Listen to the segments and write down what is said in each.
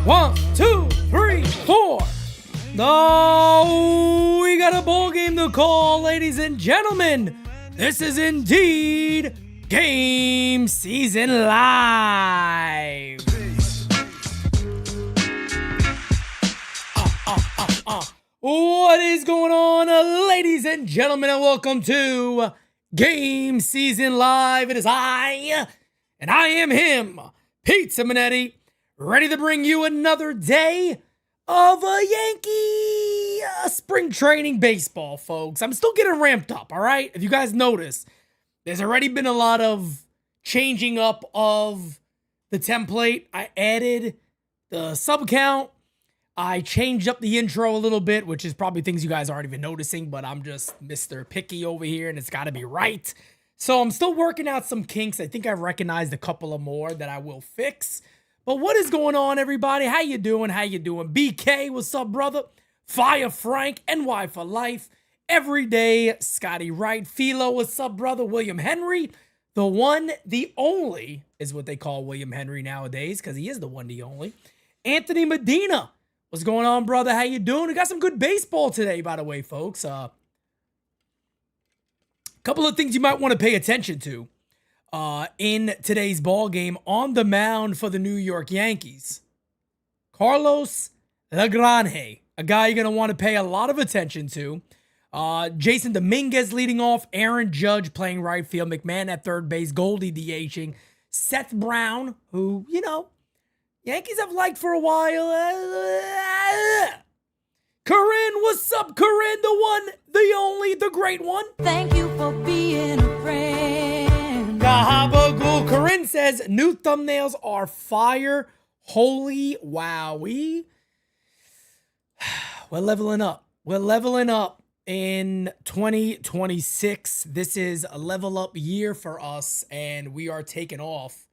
1, 2, 3, 4. No, we got a ball game to call, ladies and gentlemen. This is indeed GameSZN Live. What is going on, ladies and gentlemen, and welcome to GameSZN Live. It is I, and I am him, Pete Simonetti, ready to bring you another day of a Yankee spring training baseball, folks. I'm still getting ramped up, all right? If you guys notice, there's already been a lot of changing up of the template. I added the sub count. I changed up the intro a little bit, which is probably things you guys aren't even noticing, but I'm just Mr. Picky over here, and it's got to be right. So I'm still working out some kinks. I think I recognized a couple of more that I will fix. But what is going on, everybody? How you doing? How you doing? BK, what's up, brother? Fire Frank, NY for life. Everyday Scotty Wright. Philo, what's up, brother? William Henry. The one, the only, is what they call William Henry nowadays, because he is the one, the only. Anthony Medina. What's going on, brother? How you doing? We got some good baseball today, by the way, folks. Couple of things you might want to pay attention to in today's ball game. On the mound for the New York Yankees, Carlos Lagrange, a guy you're going to want to pay a lot of attention to. Jason Dominguez leading off, Aaron Judge playing right field, McMahon at third base, Goldie DHing, Seth Brown, who, you know, Yankees have liked for a while. Corinne, what's up, Corinne? The one, the only, the great one. Thank you for being a friend. Gahabagul. Corinne says, new thumbnails are fire. Holy wow. We're leveling up. We're leveling up in 2026. This is a level up year for us, and we are taking off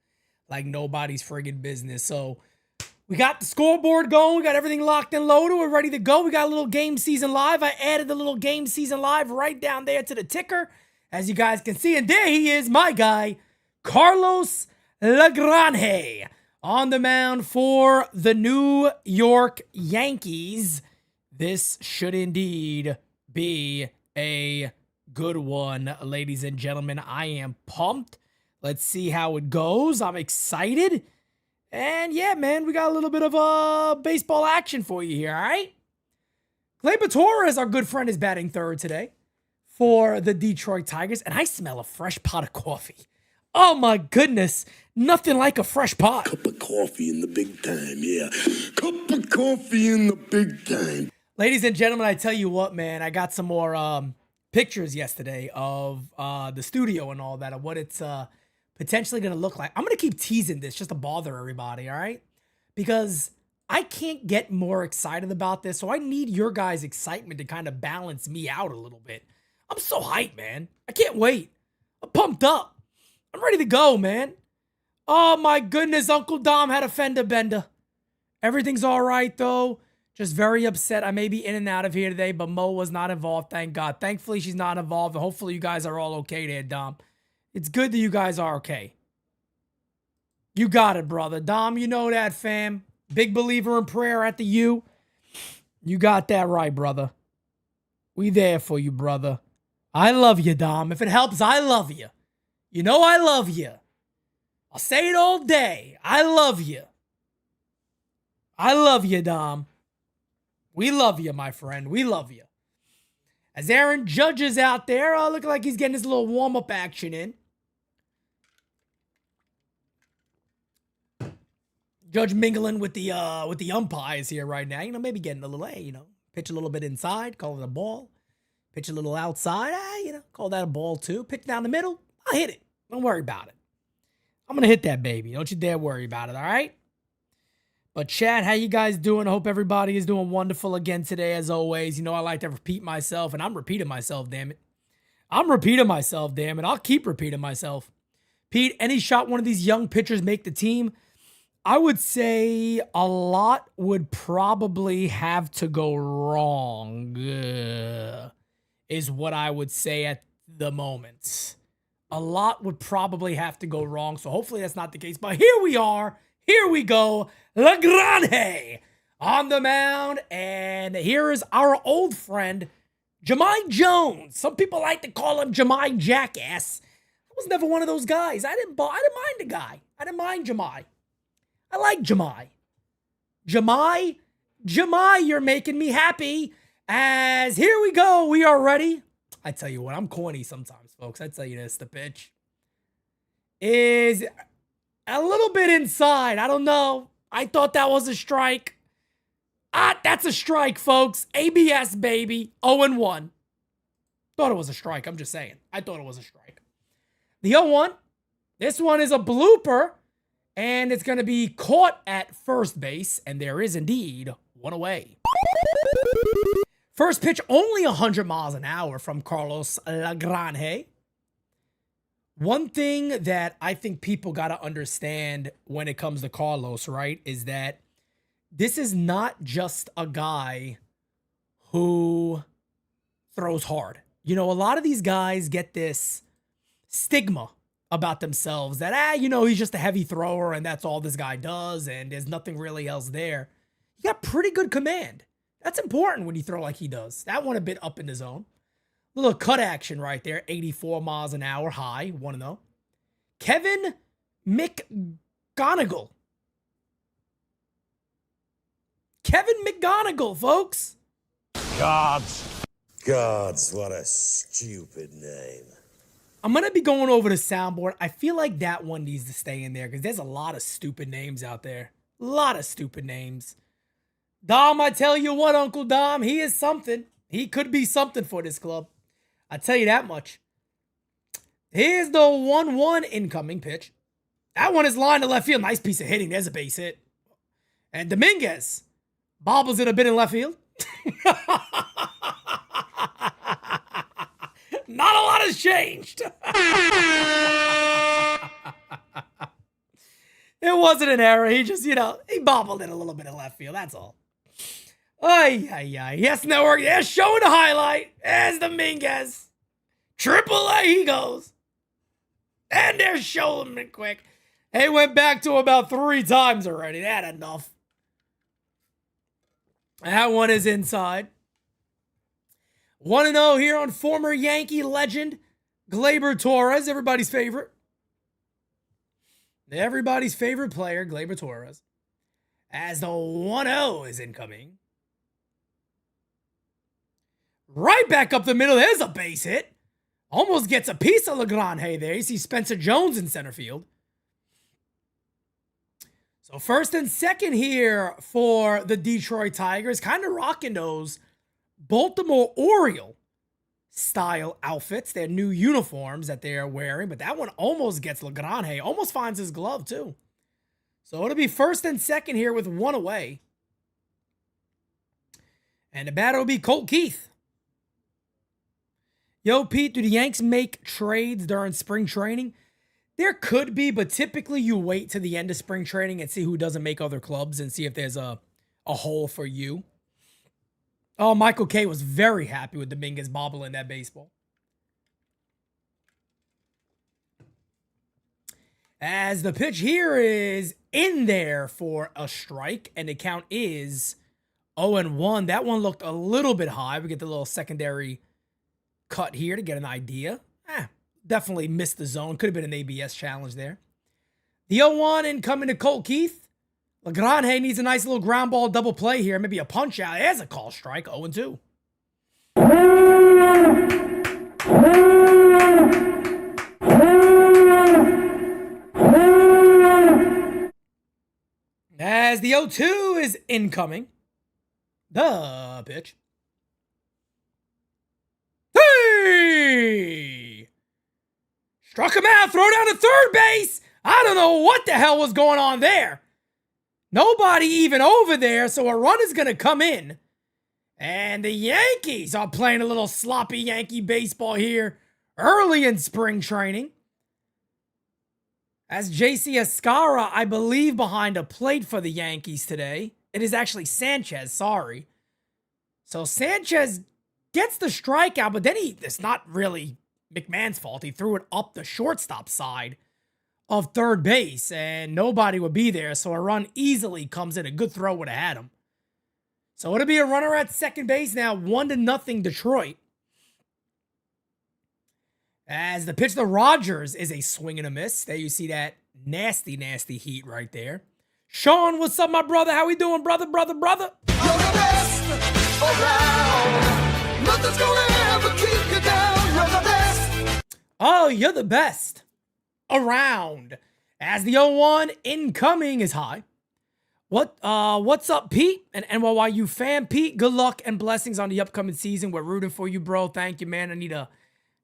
like nobody's friggin' business. So we got the scoreboard going. We got everything locked and loaded. We're ready to go. We got a little GameSZN Live. I added the little GameSZN Live right down there to the ticker, as you guys can see. And there he is, my guy, Carlos Lagrange, on the mound for the New York Yankees. This should indeed be a good one, ladies and gentlemen. I am pumped. Let's see how it goes. I'm excited. And yeah, man, we got a little bit of baseball action for you here, all right? Gleyber Torres, our good friend, is batting third today for the Detroit Tigers. And I smell a fresh pot of coffee. Oh, my goodness. Nothing like a fresh pot. Cup of coffee in the big time, yeah. Cup of coffee in the big time. Ladies and gentlemen, I tell you what, man, I got some more pictures yesterday of the studio and all that, of what it's potentially going to look like. I'm going to keep teasing this just to bother everybody, all right? Because I can't get more excited about this, so I need your guys' excitement to kind of balance me out a little bit. I'm so hyped, man. I can't wait. I'm pumped up. I'm ready to go, man. Oh, my goodness. Uncle Dom had a fender bender. Everything's all right, though. Just very upset. I may be in and out of here today, but Mo was not involved, thank God. Thankfully, she's not involved, and hopefully you guys are all okay there, Dom. It's good that you guys are okay. You got it, brother. Dom, you know that, fam. Big believer in prayer at the U. You got that right, brother. We there for you, brother. I love you, Dom. If it helps, I love you. You know I love you. I'll say it all day. I love you. I love you, Dom. We love you, my friend. We love you. As Aaron Judge is out there, looking like he's getting his little warm-up action in. Judge mingling with the umpires here right now. You know, maybe getting a little, pitch a little bit inside, call it a ball. Pitch a little outside, call that a ball too. Pitch down the middle, I'll hit it. Don't worry about it. I'm going to hit that baby. Don't you dare worry about it, all right? But chat, how you guys doing? I hope everybody is doing wonderful again today, as always. You know, I like to repeat myself, and I'm repeating myself, damn it. I'm repeating myself, damn it. I'll keep repeating myself. Pete, any shot one of these young pitchers make the team? I would say a lot would probably have to go wrong, is what I would say at the moment. A lot would probably have to go wrong, so hopefully that's not the case. But here we are. Here we go. LaGrange on the mound. And here is our old friend, Jahmai Jones. Some people like to call him Jahmai Jackass. I was never one of those guys. I didn't mind the guy. I didn't mind Jahmai. I like Jahmai. Jahmai, you're making me happy. As here we go. We are ready. I tell you what, I'm corny sometimes, folks. I tell you this, the pitch is a little bit inside. I don't know. I thought that was a strike. That's a strike, folks. ABS, baby. 0-1. Thought it was a strike. I'm just saying. I thought it was a strike. The 0-1. This one is a blooper. And it's going to be caught at first base. And there is indeed one away. First pitch, only 100 miles an hour from Carlos LaGrange. One thing that I think people got to understand when it comes to Carlos, right, is that this is not just a guy who throws hard. You know, a lot of these guys get this stigma about themselves that, he's just a heavy thrower and that's all this guy does and there's nothing really else there. He got pretty good command. That's important when you throw like he does. That one a bit up in the zone. Little cut action right there. 84 miles an hour high. 1-0. Kevin McGonigal. Kevin McGonigal, folks. Gods, what a stupid name. I'm going to be going over the soundboard. I feel like that one needs to stay in there because there's a lot of stupid names out there. A lot of stupid names. Dom, I tell you what, Uncle Dom, he is something. He could be something for this club. I tell you that much. Here's the 1-1 incoming pitch. That one is lined to left field. Nice piece of hitting. There's a base hit. And Dominguez bobbles it a bit in left field. Not a lot has changed. It wasn't an error. He just, he bobbled it a little bit in left field. That's all. Ay. Yes, Network. Yes, showing the highlight. There's Dominguez. Triple A, he goes. And they're showing it quick. They went back to about 3 times already. They had enough. That one is inside. 1-0 here on former Yankee legend Gleyber Torres, everybody's favorite. Everybody's favorite player, Gleyber Torres. As the 1-0 is incoming. Right back up the middle. There's a base hit. Almost gets a piece of LaGrange there. You see Spencer Jones in center field. So first and second here for the Detroit Tigers. Kind of rocking those Baltimore Oriole style outfits. Their new uniforms that they're wearing. But that one almost gets LaGrange. Almost finds his glove too. So it'll be first and second here with 1 away. And the batter will be Colt Keith. Yo, Pete, do the Yanks make trades during spring training? There could be, but typically you wait to the end of spring training and see who doesn't make other clubs and see if there's a hole for you. Oh, Michael K was very happy with Dominguez bobbling that baseball. As the pitch here is in there for a strike, and the count is 0-1. That one looked a little bit high. We get the little secondary cut here to get an idea. Definitely missed the zone. Could have been an ABS challenge there. The 0-1 incoming to Colt Keith. LaGrange needs a nice little ground ball double play here. Maybe a punch out. There's a call strike. 0-2. As the 0-2 is incoming. The pitch. Hey! Struck him out. Throw down to third base. I don't know what the hell was going on there. Nobody even over there, so a run is going to come in. And the Yankees are playing a little sloppy Yankee baseball here early in spring training. As JC Escara, I believe, behind a plate for the Yankees today. It is actually Sanchez, sorry. So Sanchez gets the strikeout, but then it's not really McMahon's fault. He threw it up the shortstop side of third base, and nobody would be there. So a run easily comes in. A good throw would have had him. So it'll be a runner at second base now, 1-0 Detroit. As the pitch to Rogers is a swing and a miss. There you see that nasty, nasty heat right there. Sean, what's up, my brother? How we doing, brother? You're the best around. Nothing's gonna ever keep you down. You're the best. Oh, you're the best around. As the 0-1 incoming is high. What's up, Pete? An NYU fan, Pete. Good luck and blessings on the upcoming season. We're rooting for you, bro. Thank you, man. I need a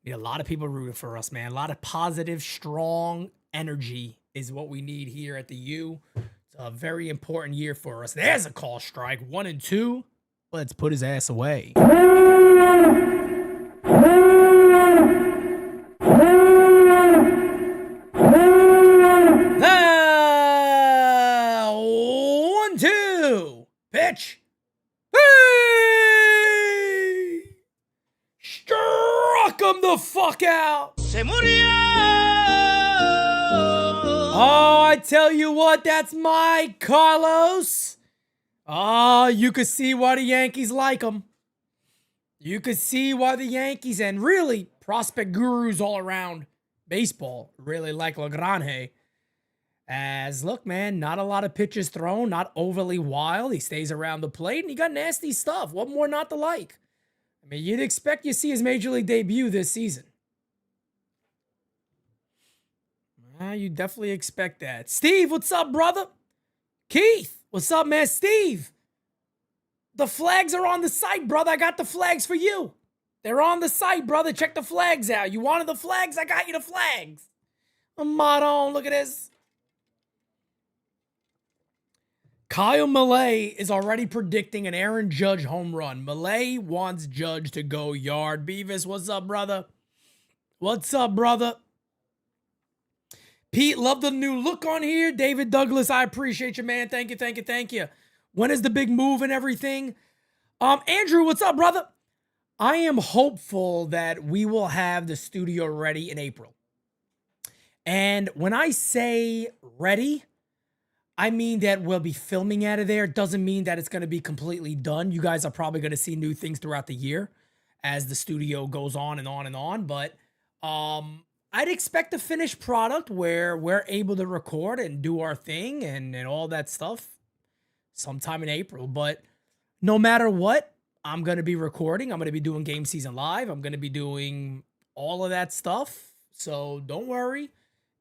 lot of people rooting for us, man. A lot of positive, strong energy is what we need here at the U. It's a very important year for us. There's a call strike. 1-2. Let's put his ass away. Pitch. Hey! Struck him the fuck out. Se murió. Oh, I tell you what, that's my Carlos. Oh, you could see why the Yankees like him. You could see why the Yankees and really prospect gurus all around baseball really like Lagrange. As, look, man, not a lot of pitches thrown, not overly wild. He stays around the plate, and he got nasty stuff. What more not to like? I mean, you'd expect you see his Major League debut this season. You definitely expect that. Steve, what's up, brother? Keith, what's up, man? Steve, the flags are on the site, brother. I got the flags for you. They're on the site, brother. Check the flags out. You wanted the flags? I got you the flags. Madon, look at this. Kyle Millay is already predicting an Aaron Judge home run. Millay wants Judge to go yard. Beavis, what's up, brother? What's up, brother? Pete, love the new look on here. David Douglas, I appreciate you, man. Thank you, thank you, thank you. When is the big move and everything? Andrew, what's up, brother? I am hopeful that we will have the studio ready in April. And when I say ready, I mean that we'll be filming out of there. It doesn't mean that it's going to be completely done. You guys are probably going to see new things throughout the year as the studio goes on and on and on. But I'd expect a finished product where we're able to record and do our thing and all that stuff sometime in April. But no matter what, I'm going to be recording. I'm going to be doing GameSZN Live. I'm going to be doing all of that stuff. So don't worry.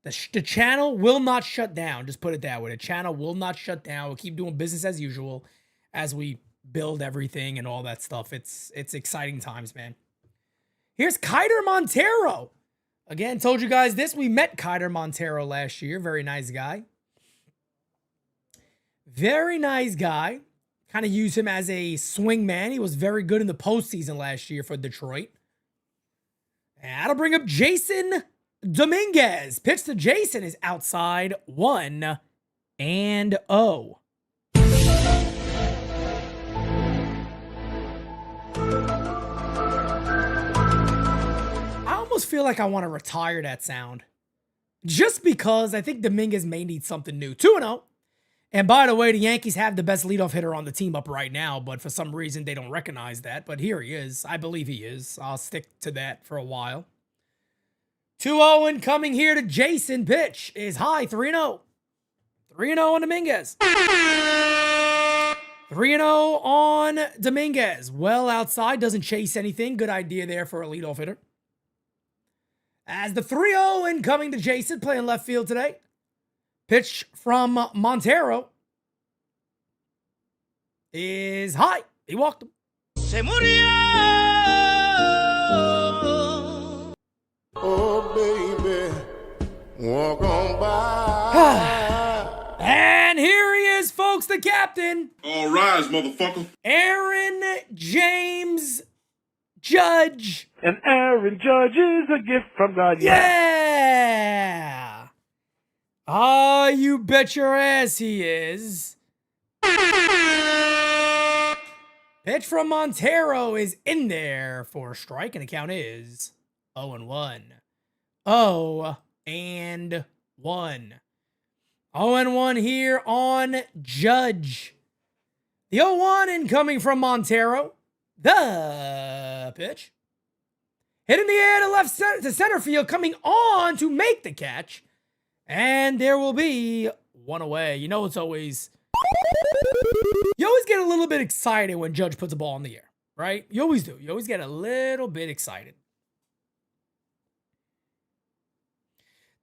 The channel will not shut down. Just put it that way. The channel will not shut down. We'll keep doing business as usual as we build everything and all that stuff. It's exciting times, man. Here's Kiter Montero. Again, told you guys this. We met Kiter Montero last year. Very nice guy. Very nice guy. Kind of use him as a swing man. He was very good in the postseason last year for Detroit. And that'll bring up Jason Dominguez. Pitch to Jason is outside 1-0. I almost feel like I want to retire that sound. Just because I think Dominguez may need something new. 2-0. And by the way, the Yankees have the best leadoff hitter on the team up right now, but for some reason they don't recognize that. But here he is. I believe he is. I'll stick to that for a while. 2-0 incoming here to Jason. Pitch is high. 3-0. 3-0 on Dominguez. 3-0 on Dominguez. Well outside. Doesn't chase anything. Good idea there for a leadoff hitter. As the 3-0 incoming to Jason. Playing left field today. Pitch from Montero is high. He walked him. Se murió. Oh, baby, walk on by. And here he is, folks, the captain. All rise, motherfucker. Aaron James Judge. And Aaron Judge is a gift from God. Yeah. Oh, you bet your ass he is. Pitch from Montero is in there for a strike, and the count is 0-1. 0-1. 1. 0-1 here on Judge. The 0-1 incoming from Montero. The pitch. Hit in the air to center field, coming on to make the catch. And there will be one away. You know, you always get a little bit excited when Judge puts a ball in the air, right? You always do. You always get a little bit excited.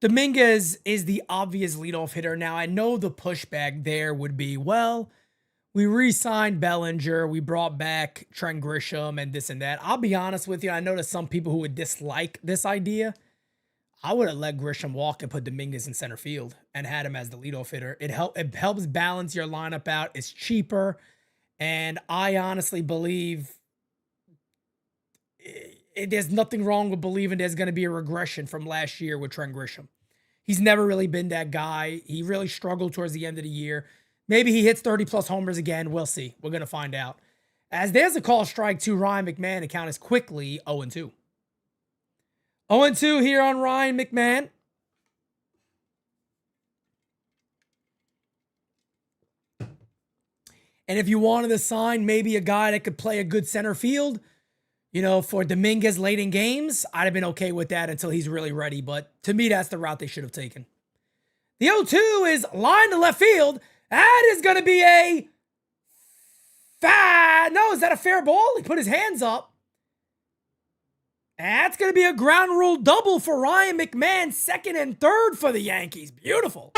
Dominguez is the obvious leadoff hitter. Now, I know the pushback there would be, well, we re-signed Bellinger, we brought back Trent Grisham and this and that. I'll be honest with you, I know there's some people who would dislike this idea. I would have let Grisham walk and put Dominguez in center field and had him as the leadoff hitter. It helps balance your lineup out. It's cheaper. And I honestly believe there's nothing wrong with believing there's going to be a regression from last year with Trent Grisham. He's never really been that guy. He really struggled towards the end of the year. Maybe he hits 30-plus homers again. We'll see. We're going to find out. As there's a call strike to Ryan McMahon, the count is quickly 0-2. 0-2 here on Ryan McMahon. And if you wanted to sign maybe a guy that could play a good center field, you know, for Dominguez late in games, I'd have been okay with that until he's really ready. But to me, that's the route they should have taken. The 0-2 is line to left field. That is going to be a is that a fair ball? He put his hands up. That's going to be a ground rule double for Ryan McMahon, second and third for the Yankees. Beautiful.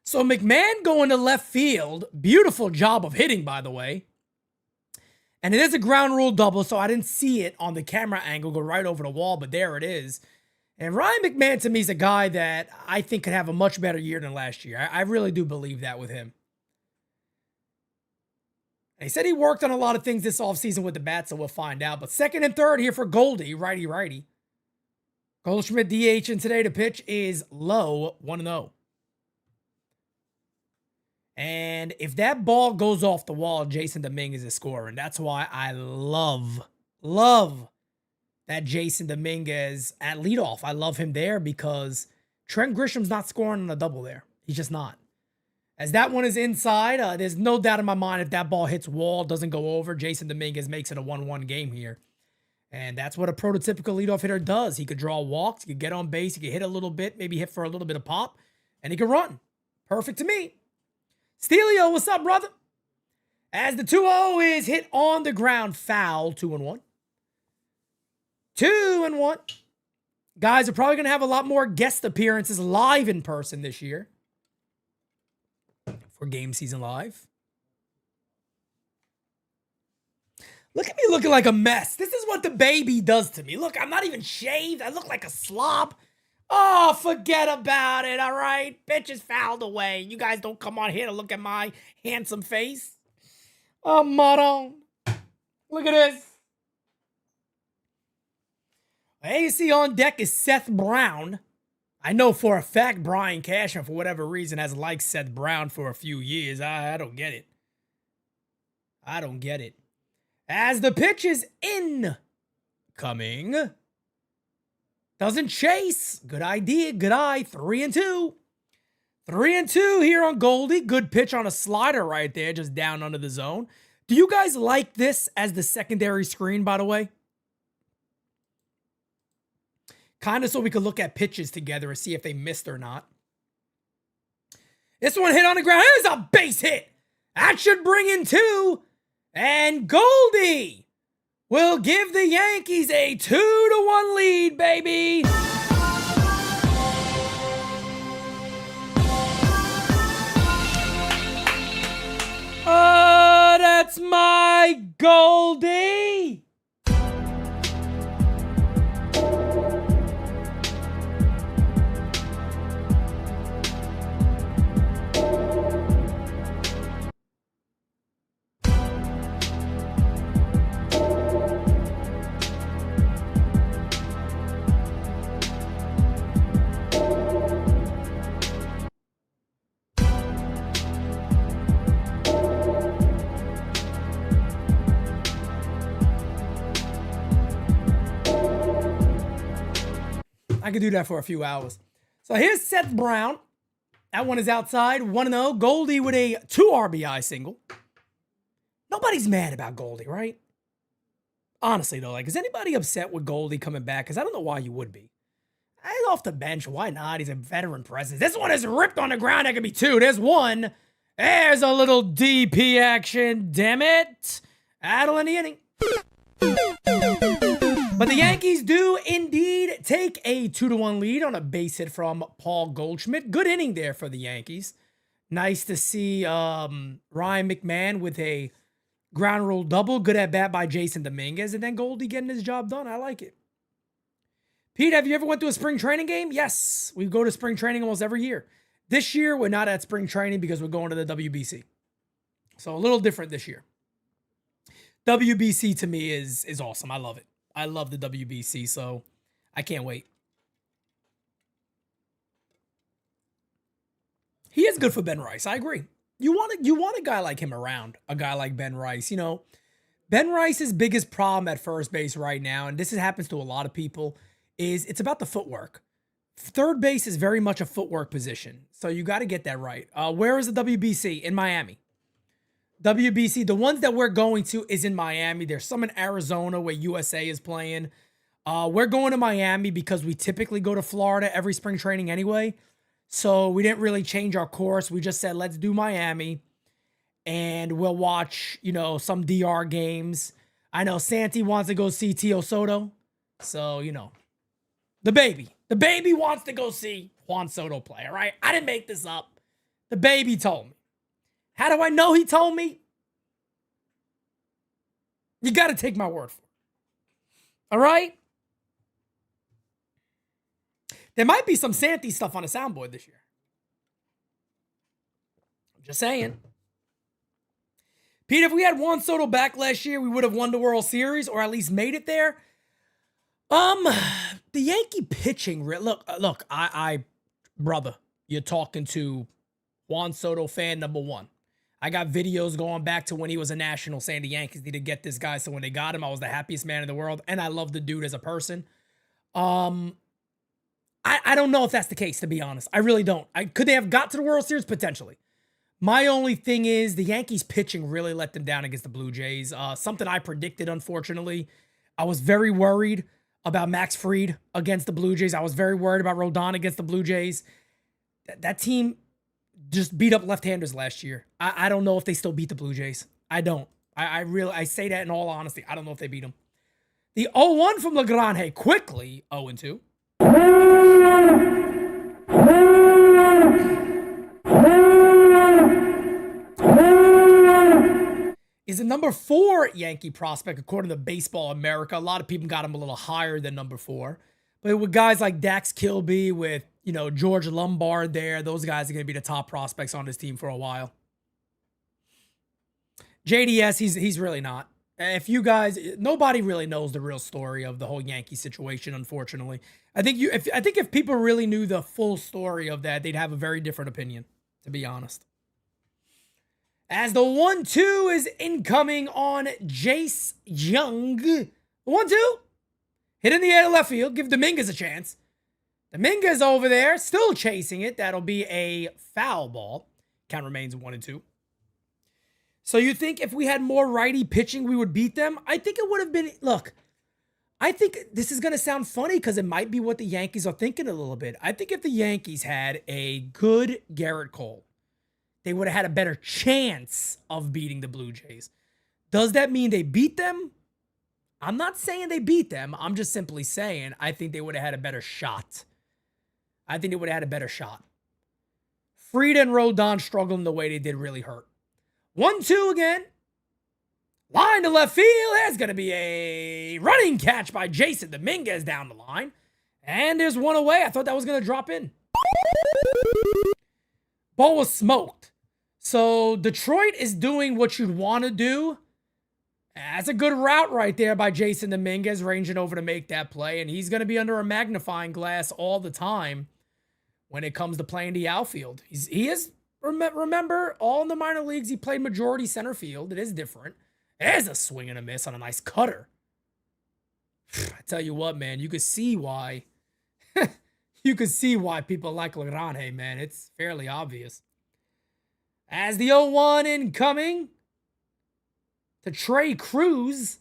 So McMahon going to left field. Beautiful job of hitting, by the way. And it is a ground rule double, so I didn't see it on the camera angle go right over the wall, but there it is. And Ryan McMahon, to me, is a guy that I think could have a much better year than last year. I really do believe that with him. And he said he worked on a lot of things this offseason with the bat, so we'll find out. But second and third here for Goldie, righty-righty. Goldschmidt DH, and today the pitch is low, 1-0. And if that ball goes off the wall, Jason Dominguez is scoring. That's why I love that Jason Dominguez at leadoff. I love him there because Trent Grisham's not scoring on a double there. He's just not. As that one is inside, there's no doubt in my mind if that ball hits wall, doesn't go over, Jason Dominguez makes it a 1-1 game here. And that's what a prototypical leadoff hitter does. He could draw walks, he could get on base, he could hit a little bit, maybe hit for a little bit of pop, and he could run. Perfect to me. Steelio, what's up, brother? As the 2-0 is hit on the ground, foul, 2-1. 2-1. Guys are probably going to have a lot more guest appearances live in person this year for GameSZN Live. Look at me looking like a mess. This is what the baby does to me. Look, I'm not even shaved. I look like a slob. Oh, forget about it, all right? Pitch is fouled away. You guys don't come on here to look at my handsome face. Oh, Maron. Look at this. AC on deck is Seth Brown. I know for a fact Brian Cashman, for whatever reason, has liked Seth Brown for a few years. I don't get it. I don't get it. As the pitch is incoming. Doesn't chase. Good idea. Good eye. 3-2. 3-2 here on Goldie. Good pitch on a slider right there, just down under the zone. Do you guys like this as the secondary screen, by the way? Kind of so we could look at pitches together and see if they missed or not. This one hit on the ground. Here's a base hit. That should bring in 2. And Goldie will give the Yankees a 2-1 lead, baby. Oh, that's my Goldie. could do that for a few hours. So here's Seth Brown. That one is outside. 1-0. Goldie with a 2 RBI single. Nobody's mad about Goldie, right? Honestly, though, like, is anybody upset with Goldie coming back? Because I don't know why you would be. He's off the bench. Why not? He's a veteran presence. This one is ripped on the ground. That could be 2. There's 1. There's a little DP action. Damn it. Adel in the inning. But the Yankees do indeed take a 2-1 lead on a base hit from Paul Goldschmidt. Good inning there for the Yankees. Nice to see Ryan McMahon with a ground rule double. Good at bat by Jason Dominguez. And then Goldie getting his job done. I like it. Pete, have you ever went to a spring training game? Yes. We go to spring training almost every year. This year, we're not at spring training because we're going to the WBC. So a little different this year. WBC to me is awesome. I love it. I love the WBC, so I can't wait. He is good for Ben Rice. I agree. You want a guy like him around, a guy like Ben Rice. You know, Ben Rice's biggest problem at first base right now, and this happens to a lot of people, is it's about the footwork. Third base is very much a footwork position, so you got to get that right. Where is the WBC? In Miami. WBC, the ones that we're going to is in Miami. There's some in Arizona where USA is playing. We're going to Miami because we typically go to Florida every spring training anyway. So we didn't really change our course. We just said, let's do Miami. And we'll watch, you know, some DR games. I know Santi wants to go see Tio Soto. So, you know, the baby wants to go see Juan Soto play, all right? I didn't make this up. The baby told me. How do I know he told me? You got to take my word for it. All right? There might be some Santi stuff on the soundboard this year. I'm just saying. Pete, if we had Juan Soto back last year, we would have won the World Series or at least made it there. The Yankee pitching, look, brother, you're talking to Juan Soto fan number 1. I got videos going back to when he was a national saying the Yankees need to get this guy. So when they got him, I was the happiest man in the world. And I love the dude as a person. I don't know if that's the case, to be honest. I really don't. Could they have got to the World Series? Potentially. My only thing is the Yankees pitching really let them down against the Blue Jays. Something I predicted, unfortunately. I was very worried about Max Fried against the Blue Jays. I was very worried about Rodon against the Blue Jays. That team just beat up left-handers last year. I don't know if they still beat the Blue Jays. I don't. I say that in all honesty. I don't know if they beat them. The 0-1 from Legrand quickly 0-2. Is a number 4 Yankee prospect according to Baseball America. A lot of people got him a little higher than number 4. But with guys like Dax Kilby, with, you know, George Lombard there, those guys are going to be the top prospects on this team for a while. JDS, he's really not. If you guys, nobody really knows the real story of the whole Yankee situation, unfortunately. I think if people really knew the full story of that, they'd have a very different opinion, to be honest. As the 1-2 is incoming on Jace Young. 1-2. Hit in the air to left field. Give Dominguez a chance. Dominguez over there, still chasing it. That'll be a foul ball. Count remains 1-2. So you think if we had more righty pitching, we would beat them? I think it would have been, look, I think this is going to sound funny because it might be what the Yankees are thinking a little bit. I think if the Yankees had a good Garrett Cole, they would have had a better chance of beating the Blue Jays. Does that mean they beat them? I'm not saying they beat them. I'm just simply saying I think they would have had a better shot. I think they would have had a better shot. Fried and Rodon struggling the way they did really hurt. 1-2 again. Line to left field. There's going to be a running catch by Jason Dominguez down the line. And there's one away. I thought that was going to drop in. Ball was smoked. So Detroit is doing what you'd want to do. That's a good route right there by Jason Dominguez, ranging over to make that play. And he's going to be under a magnifying glass all the time when it comes to playing the outfield. He is, remember, all in the minor leagues, he played majority center field. It is different. There's a swing and a miss on a nice cutter. I tell you what, man, you could see why You can see why people like Legrande, man. It's fairly obvious. As the 0-1 incoming to Trey Cruz.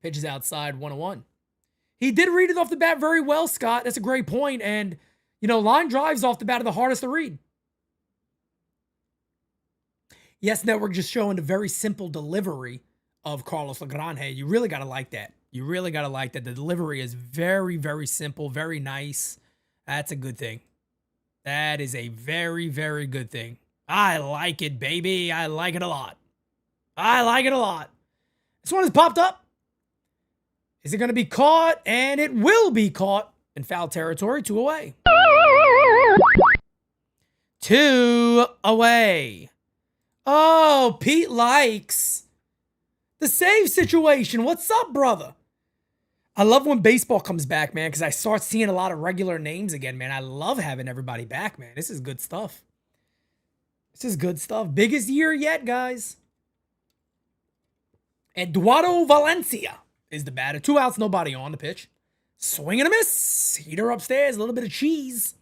Pitches outside 1-1. He did read it off the bat very well, Scott. That's a great point. And, line drives off the bat are the hardest to read. Yes Network just showing the very simple delivery of Carlos Legrande. You really got to like that. You really got to like that. The delivery is very, very simple, very nice. That's a good thing. That is a very, very good thing. I like it, baby. I like it a lot. I like it a lot. This one has popped up. Is it going to be caught? And it will be caught in foul territory. 2 away. 2 away. Oh, Pete likes the save situation. What's up, brother? I love when baseball comes back, man, because I start seeing a lot of regular names again, man. I love having everybody back, man. This is good stuff. This is good stuff. Biggest year yet, guys. Eduardo Valencia is the batter. 2 outs, nobody on the pitch. Swing and a miss. Heater upstairs. A little bit of cheese.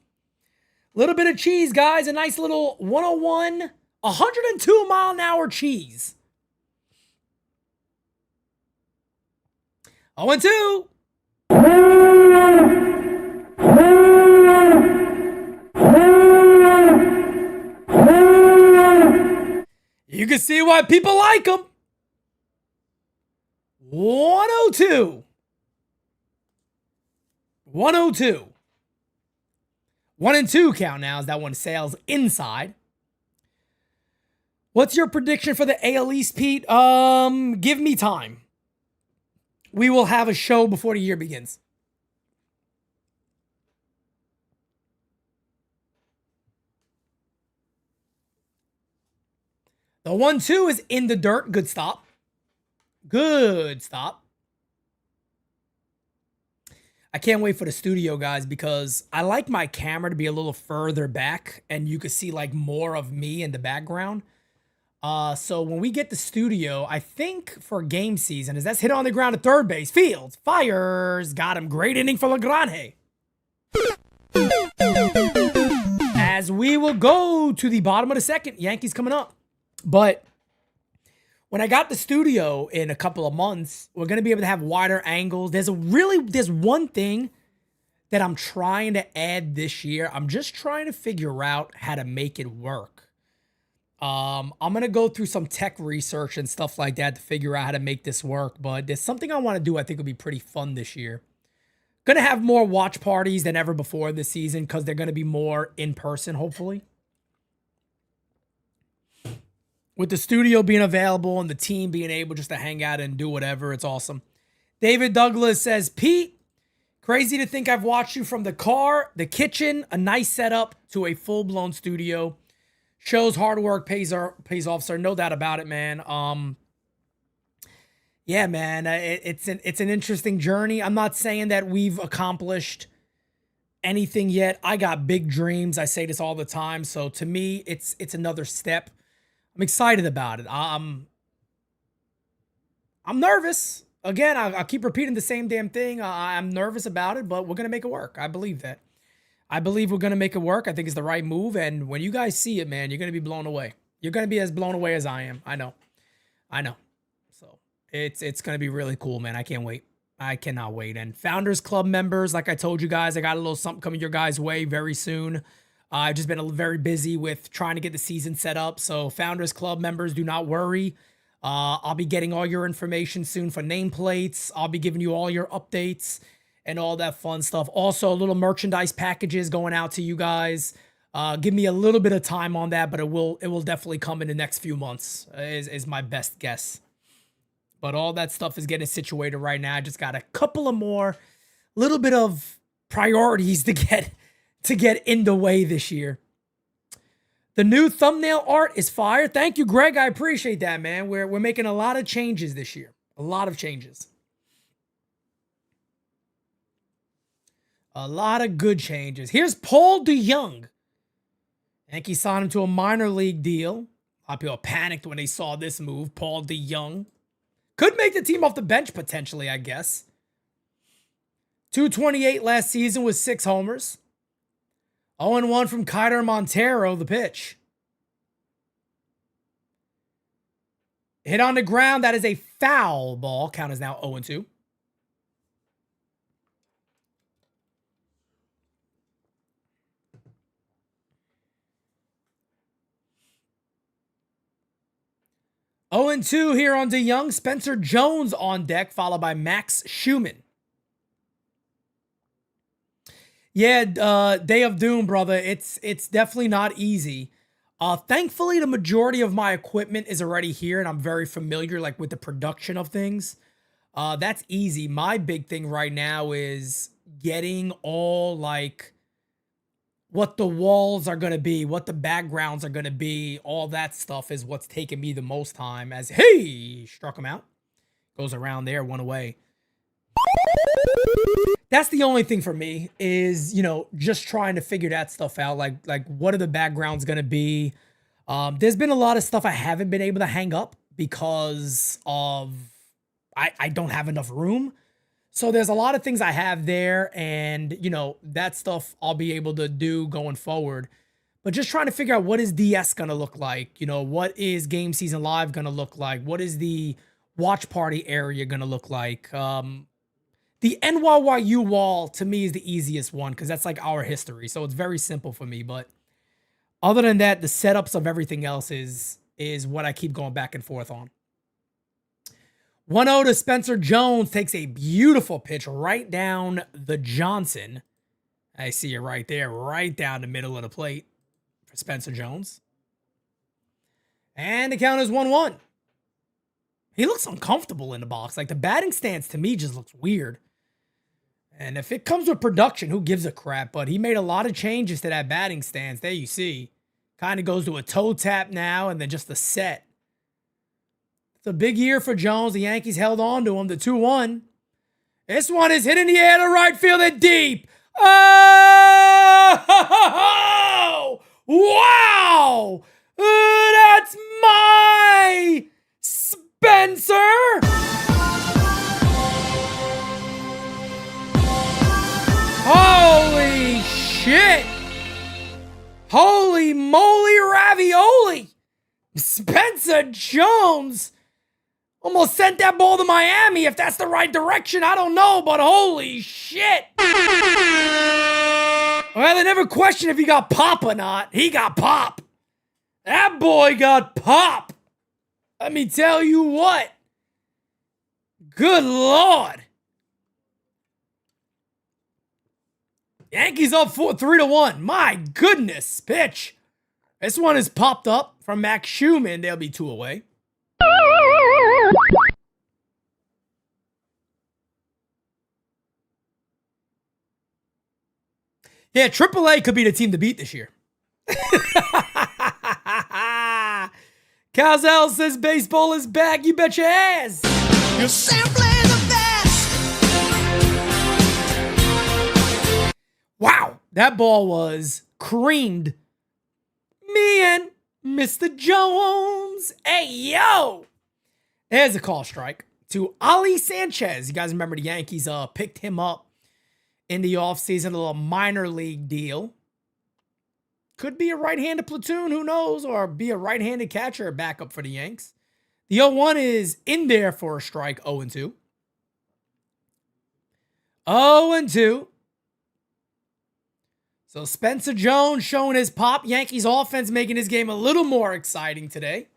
A little bit of cheese, guys. A nice little 101, 102 mile an hour cheese. 0-2. You can see why people like him. 102. 102. 1-2 count now as that one sails inside. What's your prediction for the AL East, Pete? Give me time. We will have a show before the year begins. The 1-2 is in the dirt. Good stop. Good stop. I can't wait for the studio, guys, because I like my camera to be a little further back and you can see like more of me in the background. So when we get the studio, I think for game season, is that's hit on the ground at third base. Fields fires. Got him. Great inning for Legrande. As we will go to the bottom of the second. Yankees coming up. But when I got the studio in a couple of months, we're going to be able to have wider angles. There's one thing that I'm trying to add this year. I'm just trying to figure out how to make it work. I'm going to go through some tech research and stuff like that to figure out how to make this work. But there's something I want to do I think will be pretty fun this year. Going to have more watch parties than ever before this season because they're going to be more in person, hopefully. With the studio being available and the team being able just to hang out and do whatever, it's awesome. David Douglas says, Pete, crazy to think I've watched you from the car, the kitchen, a nice setup to a full-blown studio. Shows hard work pays off, sir. No doubt about it, man. Yeah, man, it's an interesting journey. I'm not saying that we've accomplished anything yet. I got big dreams. I say this all the time. So to me, it's another step. I'm excited about it. I'm nervous. Again, I keep repeating the same damn thing. I'm nervous about it, but we're going to make it work. I believe that. I believe we're going to make it work. I think it's the right move. And when you guys see it, man, you're going to be blown away. You're going to be as blown away as I am. I know. So it's going to be really cool, man. I can't wait. I cannot wait. And Founders Club members, like I told you guys, I got a little something coming your guys' way very soon. I've just been very busy with trying to get the season set up. So Founders Club members, do not worry. I'll be getting all your information soon for nameplates. I'll be giving you all your updates and all that fun stuff. Also, little merchandise packages going out to you guys. Give me a little bit of time on that, but it will definitely come in the next few months is my best guess. But all that stuff is getting situated right now. I just got a couple of more little bit of priorities to get in the way this year. The new thumbnail art is fire. Thank you, Greg. I appreciate that, man. We're making a lot of changes this year. A lot of changes. A lot of good changes. Here's Paul DeYoung. Yankees signed him to a minor league deal. A lot of people panicked when they saw this move. Paul DeYoung. Could make the team off the bench potentially, I guess. 228 last season with 6 homers. 0-1 from Kiter Montero, the pitch. Hit on the ground. That is a foul ball. Count is now 0-2. Oh and 2 here on DeYoung. Spencer Jones on deck, followed by Max Schumann. Yeah, Day of Doom, brother. It's definitely not easy. Thankfully, the majority of my equipment is already here, and I'm very familiar, like, with the production of things. That's easy. My big thing right now is getting all, like, what the walls are going to be, what the backgrounds are going to be. All that stuff is what's taking me the most time. As, hey, struck him out. Goes around there, one away. That's the only thing for me is, you know, just trying to figure that stuff out. Like what are the backgrounds going to be? There's been a lot of stuff I haven't been able to hang up because of I don't have enough room. So there's a lot of things I have there, and, you know, that stuff I'll be able to do going forward. But just trying to figure out, what is DS going to look like? You know, what is GameSZN Live going to look like? What is the watch party area going to look like? The NYYU wall, to me, is the easiest one because that's like our history. So it's very simple for me. But other than that, the setups of everything else is what I keep going back and forth on. 1-0 to Spencer Jones. Takes a beautiful pitch right down the Johnson. I see it right there, right down the middle of the plate for Spencer Jones. And the count is 1-1. He looks uncomfortable in the box. Like, the batting stance to me just looks weird. And if it comes with production, who gives a crap? But he made a lot of changes to that batting stance. There you see. Kind of goes to a toe tap now and then just a set. It's a big year for Jones. The Yankees held on to him. The 2-1. This one is hit in the air to right field and deep. Oh! Wow! That's my Spencer! Holy shit! Holy moly ravioli! Spencer Jones almost sent that ball to Miami, if that's the right direction. I don't know, but holy shit! Well, they never questioned if he got pop or not. He got pop. That boy got pop. Let me tell you what. Good Lord. Yankees up 3-1. My goodness, pitch. This one is popped up from Max Schumann. They'll be 2 away. Yeah, AAA could be the team to beat this year. Calzell says baseball is back. You bet your ass. You're simply the best. Wow, that ball was creamed. Me and Mr. Jones. Hey, yo. There's a call strike to Ali Sanchez. You guys remember the Yankees picked him up in the offseason, a little minor league deal. Could be a right-handed platoon, who knows, or be a right-handed catcher backup for the Yanks. The 0-1 is in there for a strike, 0-2. 0-2. So Spencer Jones showing his pop. Yankees offense making his game a little more exciting today.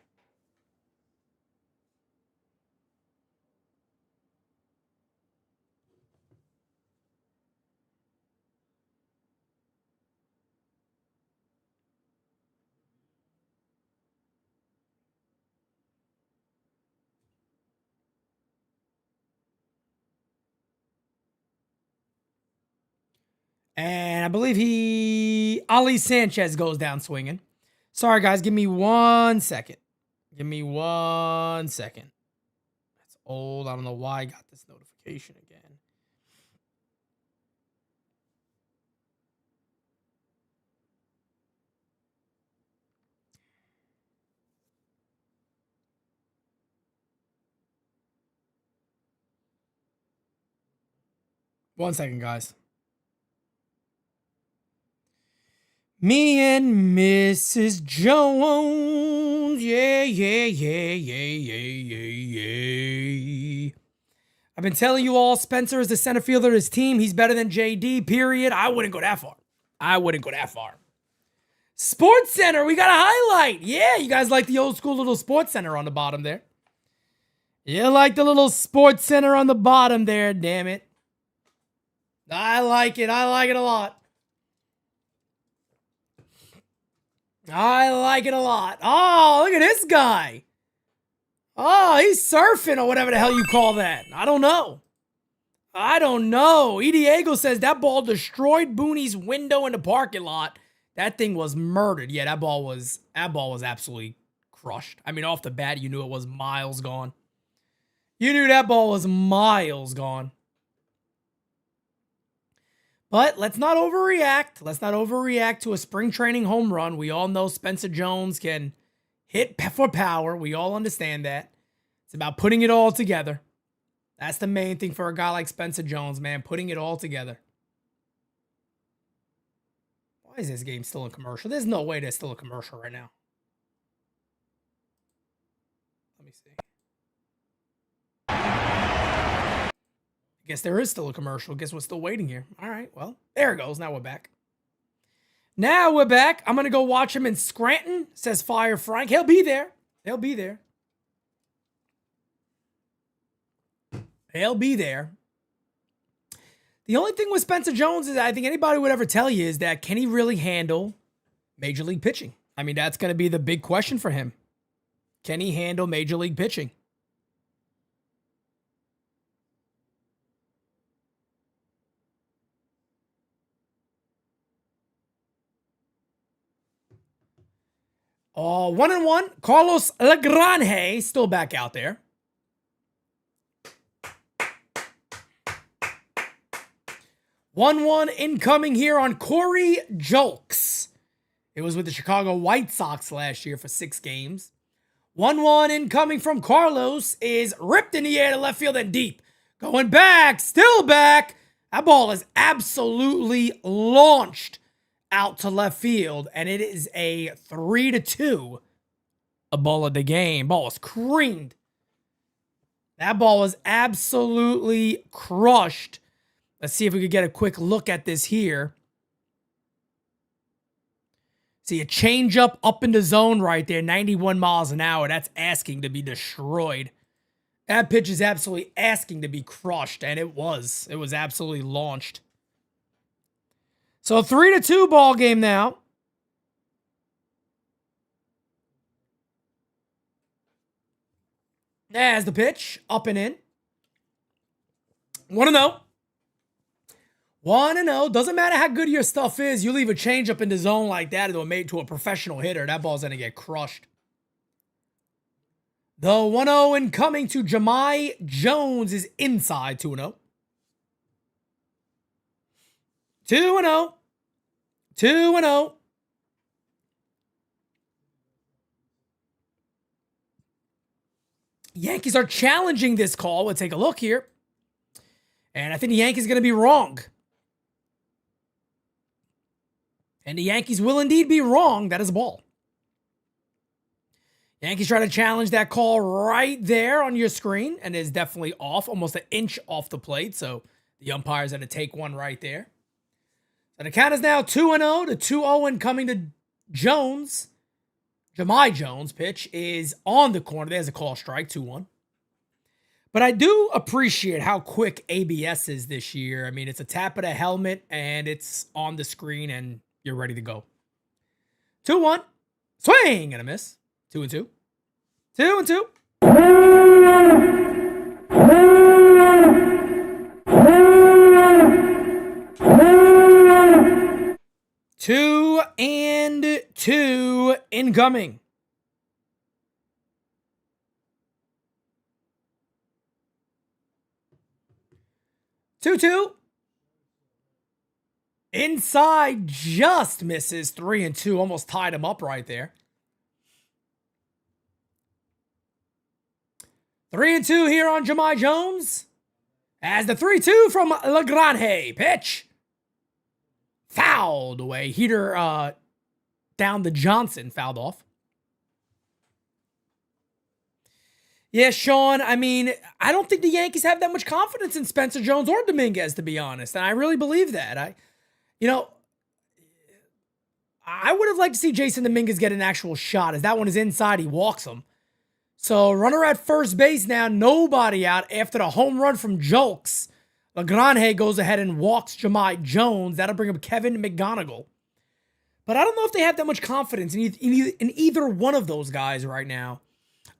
And I believe Ali Sanchez goes down swinging. Sorry, guys. Give me 1 second. Give me 1 second. That's old. I don't know why I got this notification again. One second, guys. Me and Mrs. Jones. Yeah, yeah, yeah, yeah, yeah, yeah, yeah. I've been telling you all, Spencer is the center fielder of his team. He's better than JD, period. I wouldn't go that far. Sports Center, we got a highlight. Yeah, you guys like the old school little Sports Center on the bottom there. You like the little Sports Center on the bottom there, damn it. I like it. I like it a lot. I like it a lot. Oh, look at this guy. Oh, he's surfing or whatever the hell you call that. I don't know. E. Diego says that ball destroyed Booney's window in the parking lot. That thing was murdered. Yeah, that ball was absolutely crushed. I mean, off the bat, you knew it was miles gone. You knew that ball was miles gone. But let's not overreact. Let's not overreact to a spring training home run. We all know Spencer Jones can hit for power. We all understand that. It's about putting it all together. That's the main thing for a guy like Spencer Jones, man. Putting it all together. Why is this game still in commercial? There's no way there's still a commercial right now. Let me see. Guess there is still a commercial. Guess we're still waiting here. All right, well, there it goes. Now we're back. I'm going to go watch him in Scranton, says Fire Frank. He'll be there. He'll be there. The only thing with Spencer Jones is I think anybody would ever tell you is that can he really handle Major League pitching? I mean, that's going to be the big question for him. Can he handle Major League pitching? Oh, 1-1. Carlos Lagrange still back out there. 1-1 incoming here on Corey Julks. It was with the Chicago White Sox last year for 6 games. 1-1 incoming from Carlos is ripped in the air to left field and deep. Going back, still back. That ball is absolutely launched out to left field, and it is a 3-2 a ball of the game. Ball was creamed. That ball was absolutely crushed. Let's see if we could get a quick look at this here. See a changeup up in the zone right there, 91 miles an hour. That's asking to be destroyed. That pitch is absolutely asking to be crushed, and it was. It was absolutely launched. So 3-2 ball game now. There's the pitch, up and in. 1-0. 1-0. Doesn't matter how good your stuff is. You leave a changeup in the zone like that to a professional hitter, that ball's going to get crushed. The 1-0 incoming to Jahmai Jones is inside 2-0. 2-0. 2-0. Yankees are challenging this call. We'll take a look here. And I think the Yankees are going to be wrong. And the Yankees will indeed be wrong. That is a ball. Yankees try to challenge that call right there on your screen. And it's definitely off. Almost an inch off the plate. So the umpire's going to take one right there. So the count is now 2-0. The 2-0 coming to Jones. Jahmai Jones pitch is on the corner. There's a call strike, 2-1. But I do appreciate how quick ABS is this year. I mean, it's a tap of the helmet and it's on the screen and you're ready to go. 2-1. Swing and a miss. 2-2. 2-2. 2-2 incoming. Two. Inside just misses. 3-2. Almost tied him up right there. 3-2 here on Jahmai Jones. As the 3-2 from Lagrange. Pitch. Fouled away. Heater down to Johnson, fouled off. Yeah, Sean, I mean, I don't think the Yankees have that much confidence in Spencer Jones or Dominguez, to be honest. And I really believe that. I would have liked to see Jason Dominguez get an actual shot. As that one is inside, he walks him. So runner at first base now, nobody out after the home run from Julks. LaGrange goes ahead and walks Jahmai Jones. That'll bring up Kevin McGonigal. But I don't know if they have that much confidence in either one of those guys right now.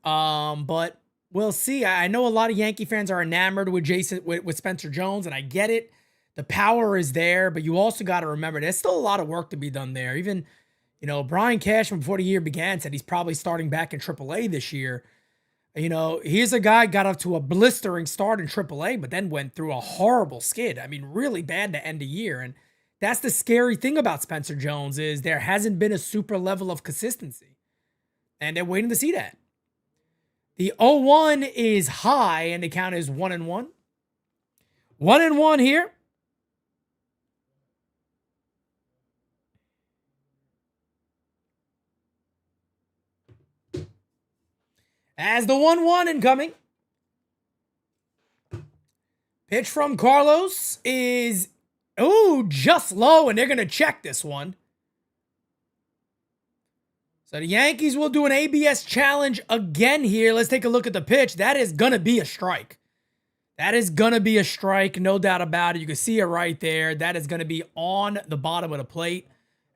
But we'll see. I know a lot of Yankee fans are enamored with Spencer Jones, and I get it. The power is there, but you also got to remember there's still a lot of work to be done there. Even, Brian Cashman before the year began said he's probably starting back in AAA this year. Here's a guy got up to a blistering start in AAA, but then went through a horrible skid. I mean, really bad to end the year. And that's the scary thing about Spencer Jones is there hasn't been a super level of consistency. And they're waiting to see that. The 0-1 is high, and the count is 1-1. 1-1 here. As the 1-1 incoming. Pitch from Carlos is, just low, and they're going to check this one. So the Yankees will do an ABS challenge again here. Let's take a look at the pitch. That is going to be a strike. That is going to be a strike, no doubt about it. You can see it right there. That is going to be on the bottom of the plate.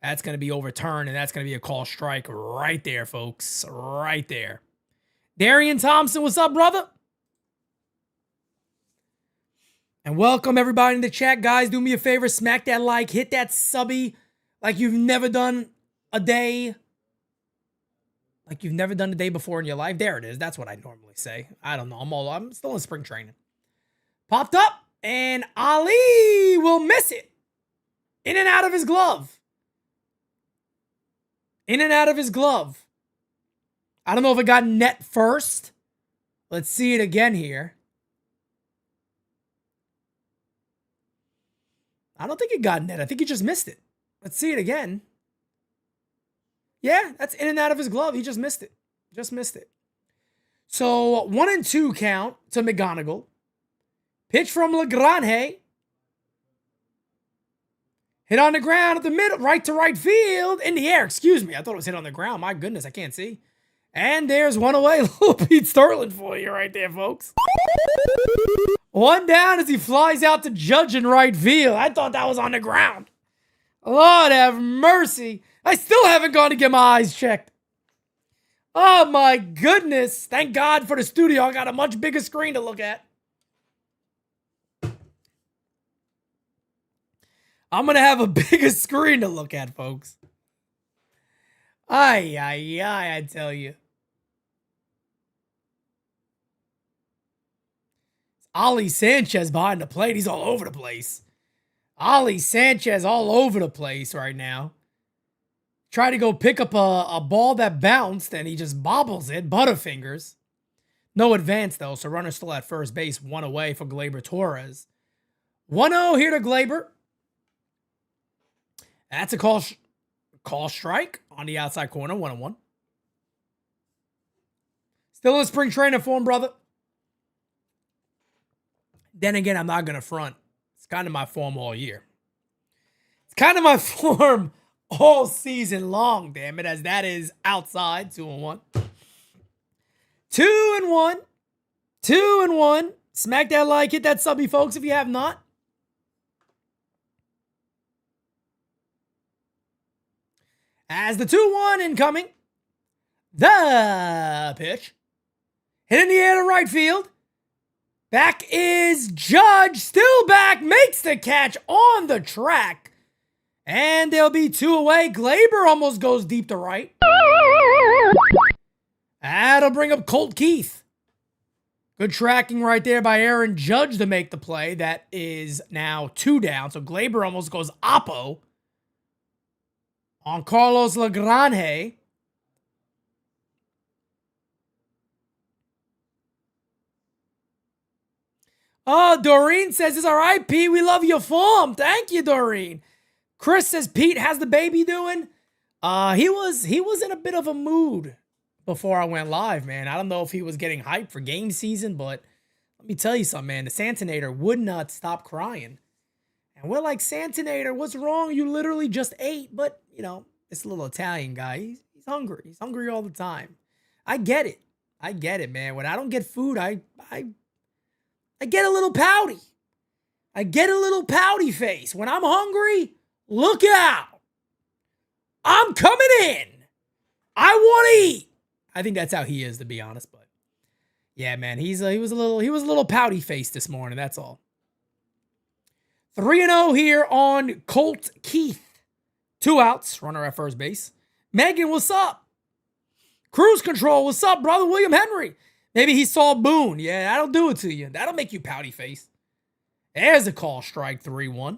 That's going to be overturned, and that's going to be a call strike right there, folks. Right there. Darian Thompson, what's up, brother? And welcome everybody in the chat. Guys, do me a favor. Smack that like. Hit that subby like you've never done a day. Like you've never done a day before in your life. There it is. That's what I normally say. I don't know. I'm still in spring training. Popped up, and Ali will miss it. In and out of his glove. In and out of his glove. I don't know if it got net first. Let's see it again here. I don't think it got net. I think he just missed it. Let's see it again. Yeah, that's in and out of his glove. He just missed it. Just missed it. So 1-2 count to McGonigal. Pitch from LaGrange. Hit on the ground at the middle, right to right field. In the air, excuse me. I thought it was hit on the ground. My goodness, I can't see. And there's one away. Little Pete Sterling for you right there, folks. One down as he flies out to Judge in right field. I thought that was on the ground. Lord have mercy. I still haven't gone to get my eyes checked. Oh, my goodness. Thank God for the studio. I got a much bigger screen to look at. I'm going to have a bigger screen to look at, folks. Ay, I tell you. Ali Sanchez behind the plate. He's all over the place. Ali Sanchez all over the place right now. Tried to go pick up a ball that bounced, and he just bobbles it. Butterfingers. No advance, though, so runner still at first base. One away for Gleyber Torres. 1-0 here to Gleyber. That's a call strike on the outside corner. 1-1. Still in spring training form, brother. Then again, I'm not going to front. It's kind of my form all year. It's kind of my form all season long, damn it, as that is outside. 2-1. 2-1. 2-1. Smack that like, hit that subby, folks, if you have not. As the 2-1 incoming. The pitch. Hit in the air to right field. Back is Judge. Still back. Makes the catch on the track. And there'll be two away. Gleyber almost goes deep to right. That'll bring up Colt Keith. Good tracking right there by Aaron Judge to make the play. That is now 2 down. So Gleyber almost goes oppo on Carlos LaGrange. Oh, Doreen says, it's all right, Pete. We love your form. Thank you, Doreen. Chris says, Pete, how's the baby doing? He was in a bit of a mood before I went live, man. I don't know if he was getting hyped for game season, but let me tell you something, man. The Santinator would not stop crying. And we're like, Santinator, what's wrong? You literally just ate. But, you know, it's a little Italian guy. He's hungry. He's hungry all the time. I get it. I get it, man. When I don't get food, I get a little pouty. I get a little pouty face. When I'm hungry, look out. I'm coming in. I want to eat. I think that's how he is, to be honest. But yeah, man, he was a little pouty face this morning. That's all. 3-0 here on Colt Keith. 2 outs. Runner at first base. Megan, what's up? Cruise control. What's up, brother? William Henry. Maybe he saw Boone. Yeah, that'll do it to you. That'll make you pouty face. There's a call. Strike 3-1.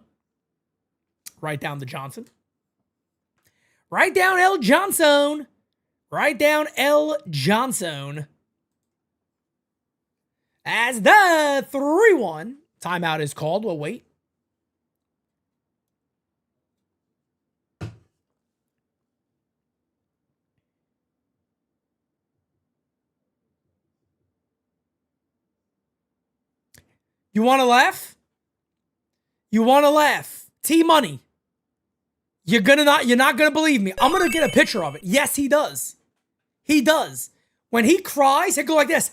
Right down to Johnson. Right down L. Johnson. Right down L. Johnson. As the 3-1 timeout is called. We'll wait. You want to laugh? You want to laugh? T-Money. You're not gonna believe me. I'm gonna get a picture of it. Yes, he does. He does. When he cries, he'll go like this.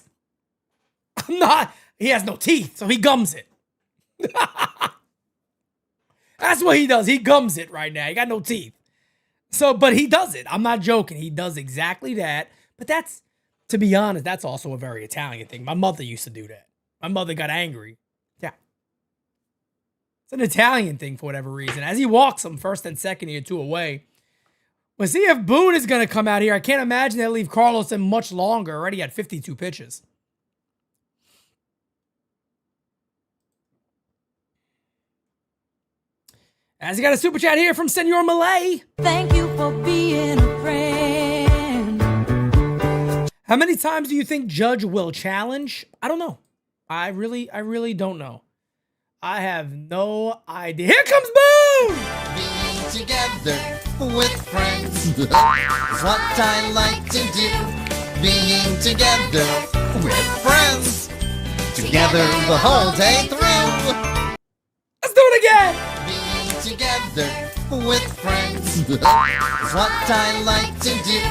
He has no teeth, so he gums it. That's what he does. He gums it right now. He got no teeth. But he does it. I'm not joking. He does exactly that. But that's, to be honest, that's also a very Italian thing. My mother used to do that. My mother got angry. Yeah. It's an Italian thing for whatever reason. As he walks him first and second here, 2 away. We'll see if Boone is going to come out here. I can't imagine they'll leave Carlos in much longer. Already had 52 pitches. As he got a super chat here from Senor Malay. Thank you for being a friend. How many times do you think Judge will challenge? I don't know. I really don't know. I have no idea. Here comes Boone! Being together with friends is what I like to do. Being together with friends. Together the whole day through. Let's do it again! Being together with friends is what I like to do.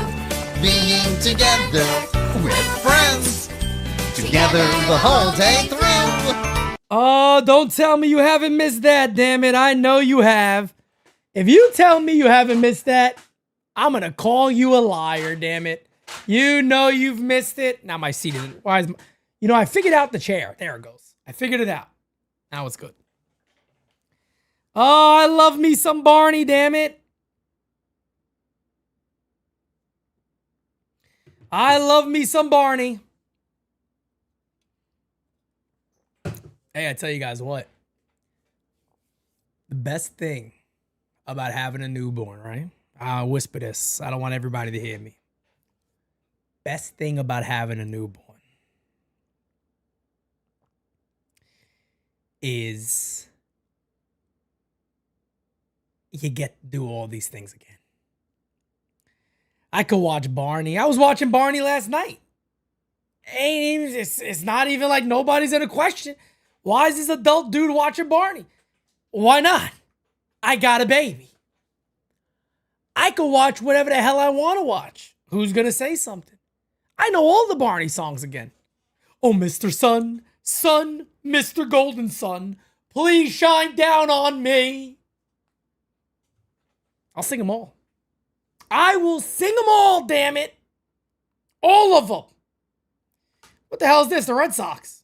Being together with friends. Together the whole day through. Oh, don't tell me you haven't missed that, damn it. I know you have. If you tell me you haven't missed that, I'm going to call you a liar, damn it. You know you've missed it. Now my seat isn't. I figured out the chair. There it goes. I figured it out. Now it's good. Oh, I love me some Barney, damn it. I love me some Barney. Hey, I tell you guys what. The best thing about having a newborn, right? I'll whisper this. I don't want everybody to hear me. Best thing about having a newborn is you get to do all these things again. I could watch Barney. I was watching Barney last night. It's not even like nobody's in a question. Why is this adult dude watching Barney? Why not? I got a baby. I could watch whatever the hell I want to watch. Who's going to say something? I know all the Barney songs again. Oh, Mr. Sun, Sun, Mr. Golden Sun, please shine down on me. I'll sing them all. I will sing them all, damn it. All of them. What the hell is this? The Red Sox.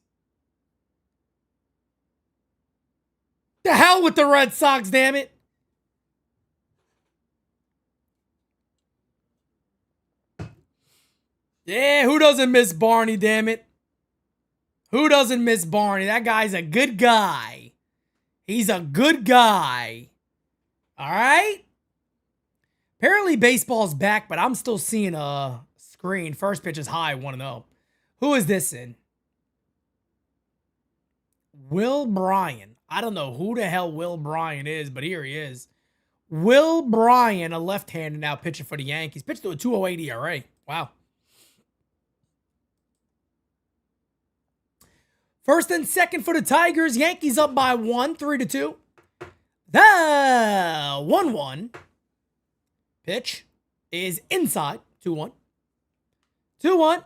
The hell with the Red Sox, damn it. Yeah, who doesn't miss Barney, damn it? Who doesn't miss Barney? That guy's a good guy. He's a good guy. All right? Apparently baseball's back, but I'm still seeing a screen. First pitch is high, 1-0. Who is this in? Will Bryan. I don't know who the hell Will Bryan is, but here he is. Will Bryan, a left-hander now pitching for the Yankees. Pitched to a 2.08 ERA. Wow. First and second for the Tigers. Yankees up by 1, 3-2. The 1-1 pitch is inside. 2-1. 2-1.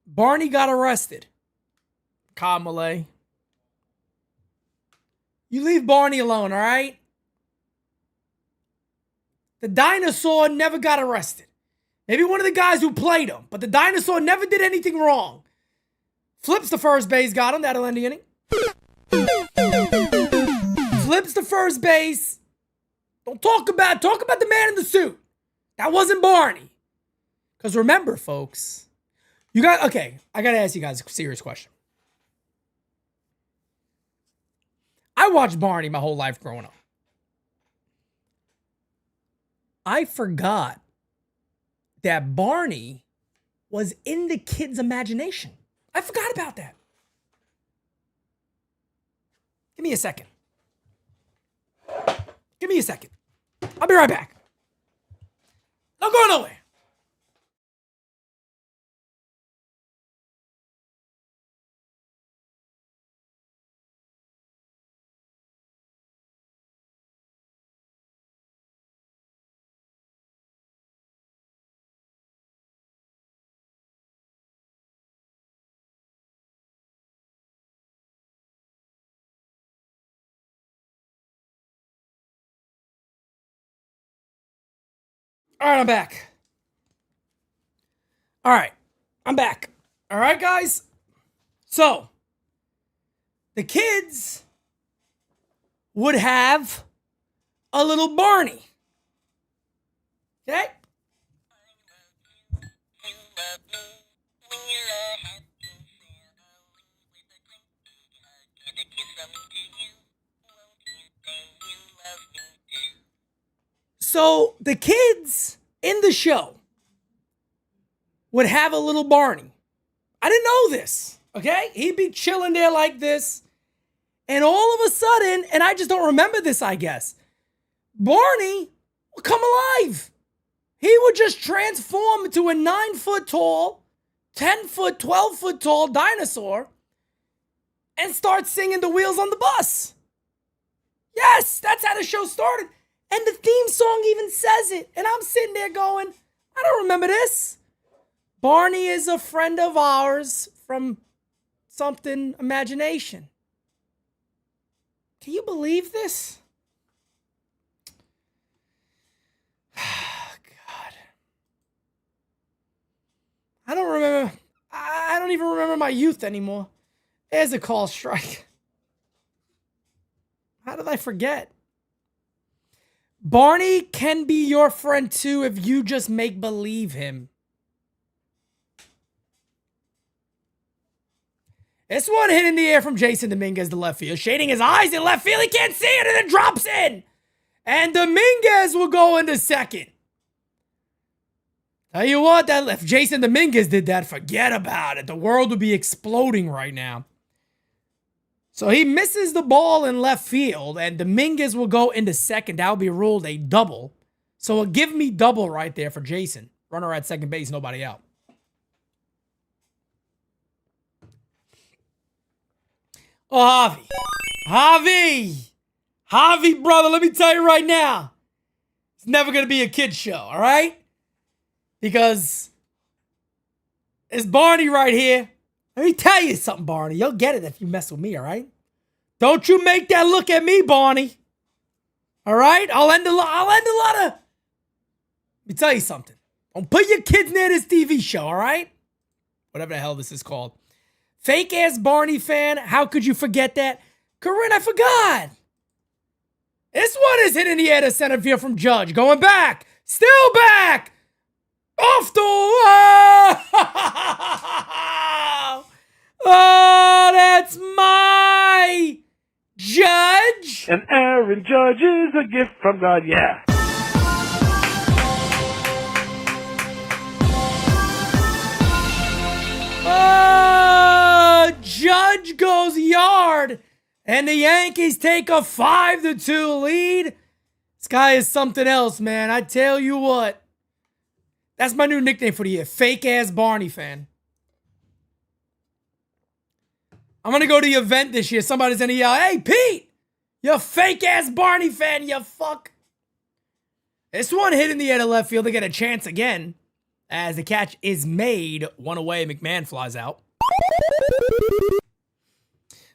Barney got arrested. Kyle Malay. You leave Barney alone, all right? The dinosaur never got arrested. Maybe one of the guys who played him, but the dinosaur never did anything wrong. Flips to first base, got him. That'll end the inning. Flips to first base. Don't talk about the man in the suit. That wasn't Barney. Because remember, folks, I got to ask you guys a serious question. I watched Barney my whole life growing up. I forgot that Barney was in the kid's imagination. I forgot about that. Give me a second. Give me a second. I'll be right back. Don't go nowhere. All right, I'm back. All right, I'm back. All right, guys. So, the kids would have a little Barney. Okay? So the kids in the show would have a little Barney. I didn't know this, okay? He'd be chilling there like this. And all of a sudden, and I just don't remember this, I guess, Barney would come alive. He would just transform into a 9-foot tall, 10-foot, 12-foot tall dinosaur and start singing The Wheels on the Bus. Yes, that's how the show started. And the theme song even says it. And I'm sitting there going, I don't remember this. Barney is a friend of ours from something imagination. Can you believe this? God. I don't even remember my youth anymore. There's a call strike. How did I forget? Barney can be your friend too if you just make believe him. This one hit in the air from Jason Dominguez to left field. Shading his eyes in left field. He can't see it and it drops in. And Dominguez will go into second. Tell you what, if Jason Dominguez did that, forget about it. The world would be exploding right now. So he misses the ball in left field, and Dominguez will go into second. That will be ruled a double. So a give me double right there for Jason. Runner at second base, nobody out. Oh, Javi, brother, let me tell you right now. It's never going to be a kid's show, all right? Because it's Barney right here. Let me tell you something, Barney. You'll get it if you mess with me, all right? Don't you make that look at me, Barney. All right? I'll end a lot of... Let me tell you something. Don't put your kids near this TV show, all right? Whatever the hell this is called. Fake-ass Barney fan. How could you forget that? Corinne, I forgot. This one is hitting the air to center field from Judge. Going back. Still back. Off the... Oh, that's my Judge. And Aaron Judge is a gift from God, yeah. Judge goes yard. And the Yankees take a 5-2 lead. This guy is something else, man. I tell you what. That's my new nickname for the year. Fake-ass Barney fan. I'm going to go to the event this year. Somebody's going to yell, "Hey, Pete, you fake-ass Barney fan, you fuck." This one hit in the air to left field to get a chance again. As the catch is made. One away, McMahon flies out.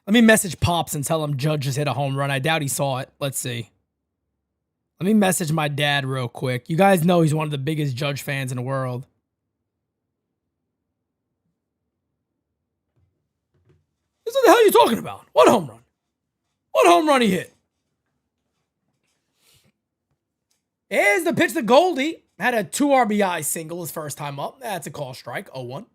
Let me message Pops and tell him Judge just hit a home run. I doubt he saw it. Let's see. Let me message my dad real quick. You guys know he's one of the biggest Judge fans in the world. What the hell are you talking about? What home run? What home run he hit? Here's the pitch to Goldie. Had a 2 RBI single his first time up. That's a call strike. 0-1.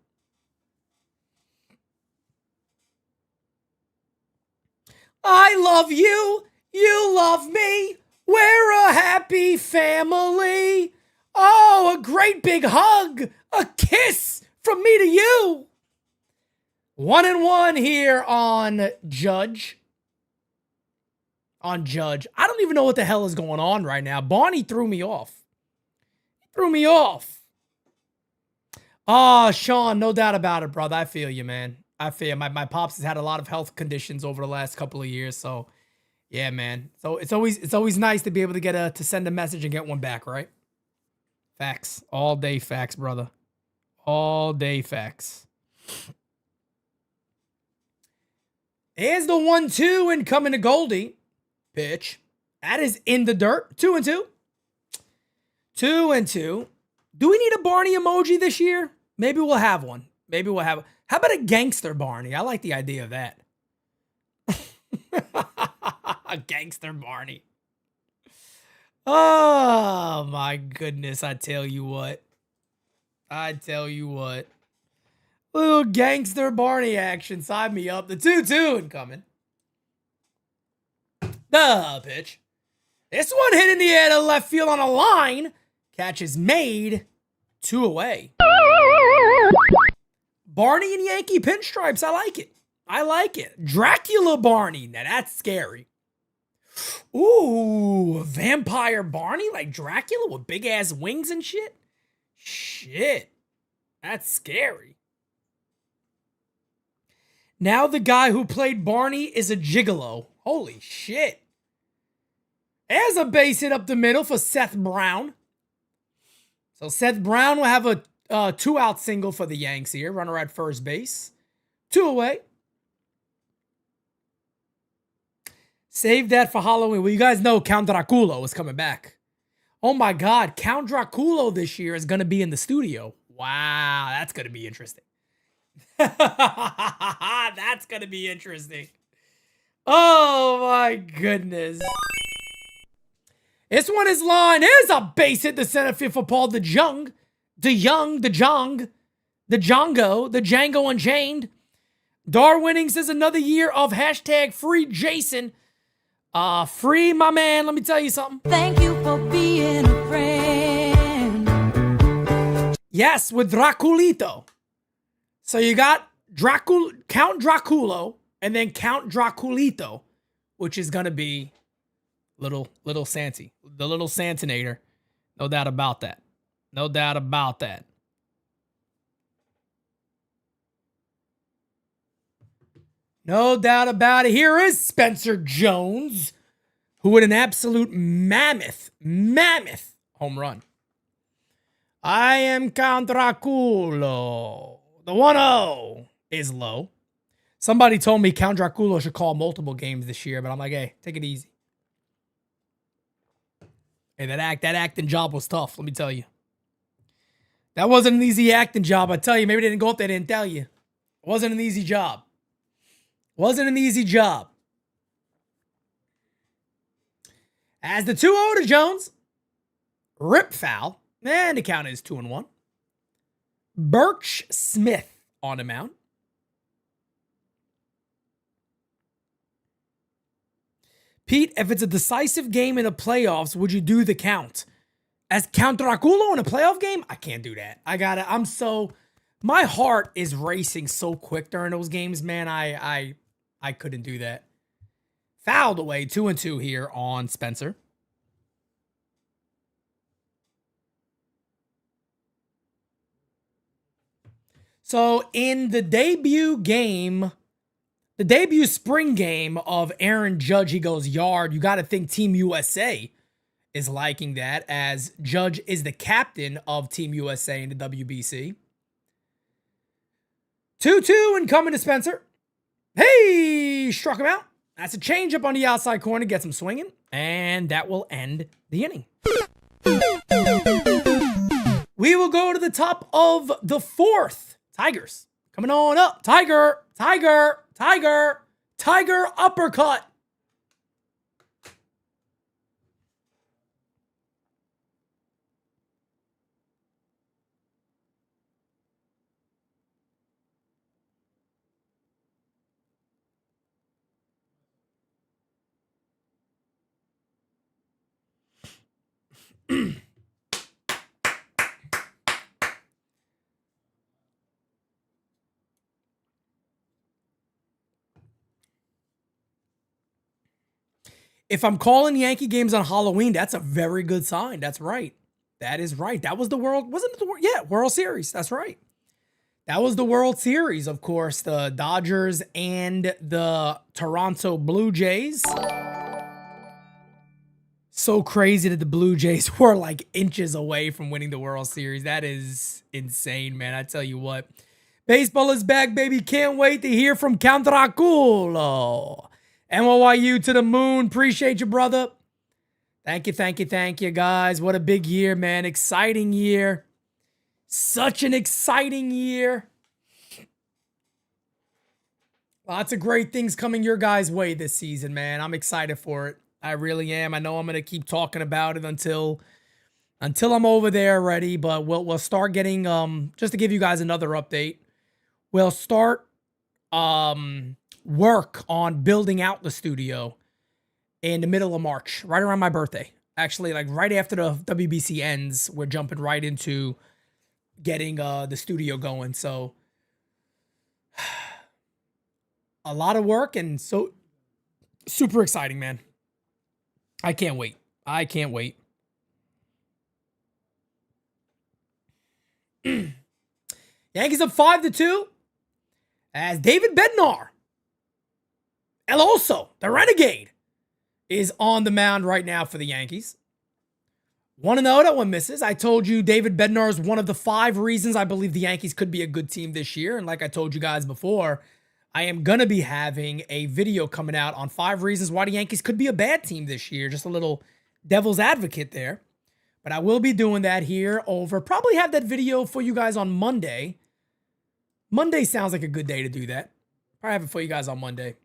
I love you. You love me. We're a happy family. Oh, a great big hug. A kiss from me to you. 1-1 here on Judge. I don't even know what the hell is going on right now. Barney threw me off. Oh, Sean, no doubt about it, brother. I feel you, man. I feel my pops has had a lot of health conditions over the last couple of years, so yeah, man. So it's always nice to be able to get to send a message and get one back, right? Facts, all day facts, brother. All day facts. Here's the 1-2 and coming to Goldie. Pitch. That is in the dirt. 2-2. 2-2. Do we need a Barney emoji this year? Maybe we'll have one. How about a gangster Barney? I like the idea of that. A gangster Barney. Oh, my goodness. I tell you what. Little gangster Barney action. Sign me up. The 2-2 incoming. The pitch. This one hit in the air to left field on a line. Catch is made. 2 away. Barney and Yankee pinstripes. I like it. Dracula Barney. Now that's scary. Ooh, vampire Barney like Dracula with big ass wings and shit. Shit. That's scary. Now the guy who played Barney is a gigolo. Holy shit. There's a base hit up the middle for Seth Brown. So Seth Brown will have a 2-out single for the Yanks here. Runner at first base. 2 away. Save that for Halloween. Well, you guys know Count Draculo is coming back. Oh my God. Count Draculo this year is going to be in the studio. Wow. That's going to be interesting. That's going to be interesting. Oh my goodness. This one is line. Here's a base hit to center field for Paul DeJong. The Django Unchained. Darwinning says another year of hashtag free Jason. Free my man. Let me tell you something. Thank you for being a friend. Yes, with Draculito. So you got Count Draculo and then Count Draculito, which is gonna be little Santy, the little Santinator. No doubt about that. No doubt about that. No doubt about it. Here is Spencer Jones, who hit an absolute mammoth home run. I am Count Draculo. The 1-0 is low. Somebody told me Count Draculo should call multiple games this year, but I'm like, hey, take it easy. Hey, that acting job was tough, let me tell you. That wasn't an easy acting job, I tell you. Maybe they didn't go up there, they didn't tell you. It wasn't an easy job. As the 2-0 to Jones. Rip foul. And the count is 2-1. Birch Smith on the mound. Pete, if it's a decisive game in the playoffs, would you do the count? As Count Draculo in a playoff game? I can't do that. My heart is racing so quick during those games, man. I couldn't do that. Fouled away, 2-2 here on Spencer. So in the debut game, the debut spring game of Aaron Judge, he goes yard. You got to think Team USA is liking that, as Judge is the captain of Team USA in the WBC. 2-2 and coming to Spencer. Hey, struck him out. That's a changeup on the outside corner, gets him swinging, and that will end the inning. We will go to the top of the fourth. Tigers coming on up. Tiger, Tiger, Tiger, Tiger uppercut. If I'm calling Yankee games on Halloween, that's a very good sign. That's right. That is right. That was the World, wasn't it the World? Yeah, World Series. That's right. That was the World Series, of course, the Dodgers and the Toronto Blue Jays. So crazy that the Blue Jays were like inches away from winning the World Series. That is insane, man. I tell you what. Baseball is back, baby. Can't wait to hear from Cantraculo. NYU to the moon. Appreciate you, brother. Thank you, thank you, thank you, guys. What a big year, man. Exciting year. Such an exciting year. Lots of great things coming your guys' way this season, man. I'm excited for it. I really am. I know I'm going to keep talking about it until I'm over there already, but we'll start getting, just to give you guys another update, we'll start work on building out the studio in the middle of March, right around my birthday. Actually, like right after the WBC ends, we're jumping right into getting the studio going. So a lot of work and so super exciting, man. I can't wait. I can't wait. Yankees up 5-2 as David Bednar, El Oso, the Renegade, is on the mound right now for the Yankees. 1-0, that one misses. I told you David Bednar is one of the 5 reasons I believe the Yankees could be a good team this year. And like I told you guys before, I am going to be having a video coming out on 5 reasons why the Yankees could be a bad team this year. Just a little devil's advocate there. But I will be doing that here over, probably have that video for you guys on Monday. Monday sounds like a good day to do that. Probably have it for you guys on Monday.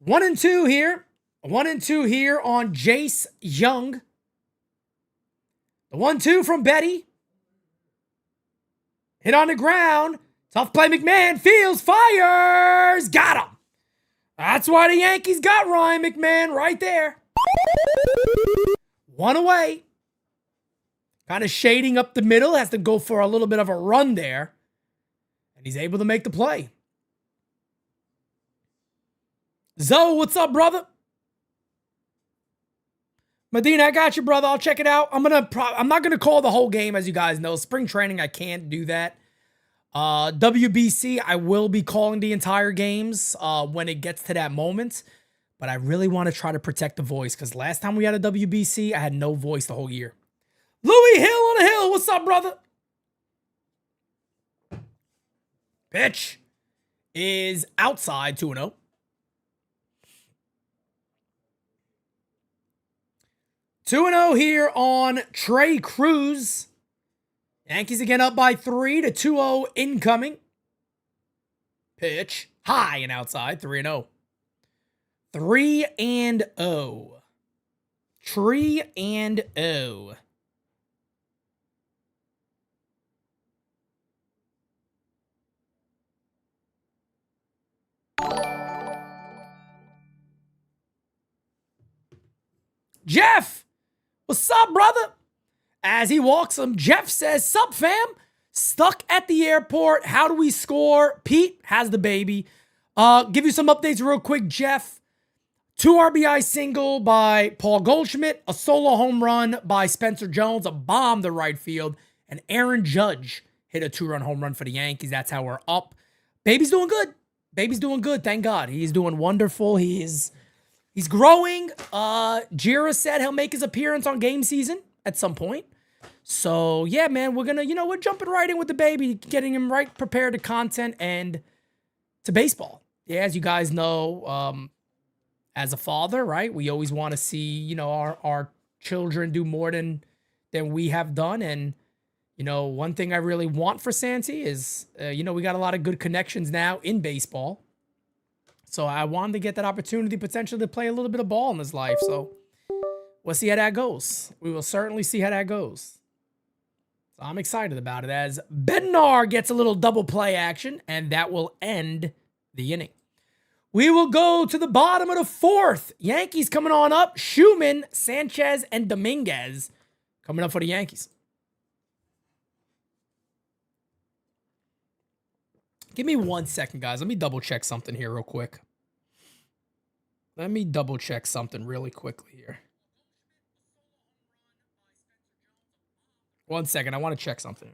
1-2 here. 1-2 here on Jace Young. The 1-2 from Betty. Hit on the ground. Tough play, McMahon. Fields, fires. Got him. That's why the Yankees got Ryan McMahon right there. 1 away. Kind of shading up the middle. Has to go for a little bit of a run there. And he's able to make the play. Zoe, what's up, brother? Medina, I got you, brother. I'll check it out. I'm not gonna call the whole game, as you guys know. Spring training, I can't do that. WBC, I will be calling the entire games when it gets to that moment. But I really want to try to protect the voice, because last time we had a WBC, I had no voice the whole year. Louis Hill on the hill. What's up, brother? Pitch is outside, 2-0. 2-0 here on Trey Cruz. Yankees again up by 3 to 2-0 incoming. Pitch high and outside, 3-0. 3-0. 3-0. Jeff, what's up, brother? As he walks him, Jeff says, "Sup, fam? Stuck at the airport. How do we score?" Pete has the baby. Give you some updates real quick, Jeff. 2 RBI single by Paul Goldschmidt, a solo home run by Spencer Jones, a bomb to right field, and Aaron Judge hit a 2-run home run for the Yankees. That's how we're up. Baby's doing good. Baby's doing good. Thank God. He's doing wonderful. He's growing. Jira said he'll make his appearance on GameSZN at some point. So yeah, man, we're jumping right in with the baby, getting him right prepared to content and to baseball. Yeah, as you guys know, as a father, right, we always want to see, our children do more than we have done. And one thing I really want for Santi is, we got a lot of good connections now in baseball. So I wanted to get that opportunity potentially to play a little bit of ball in his life. So we'll see how that goes. We will certainly see how that goes. So I'm excited about it as Bednar gets a little double play action, and that will end the inning. We will go to the bottom of the 4th. Yankees coming on up. Schumann, Sanchez, and Dominguez coming up for the Yankees. Give me 1 second, guys. Let me double check something here real quick. Let me double check something really quickly here. 1 second. I want to check something.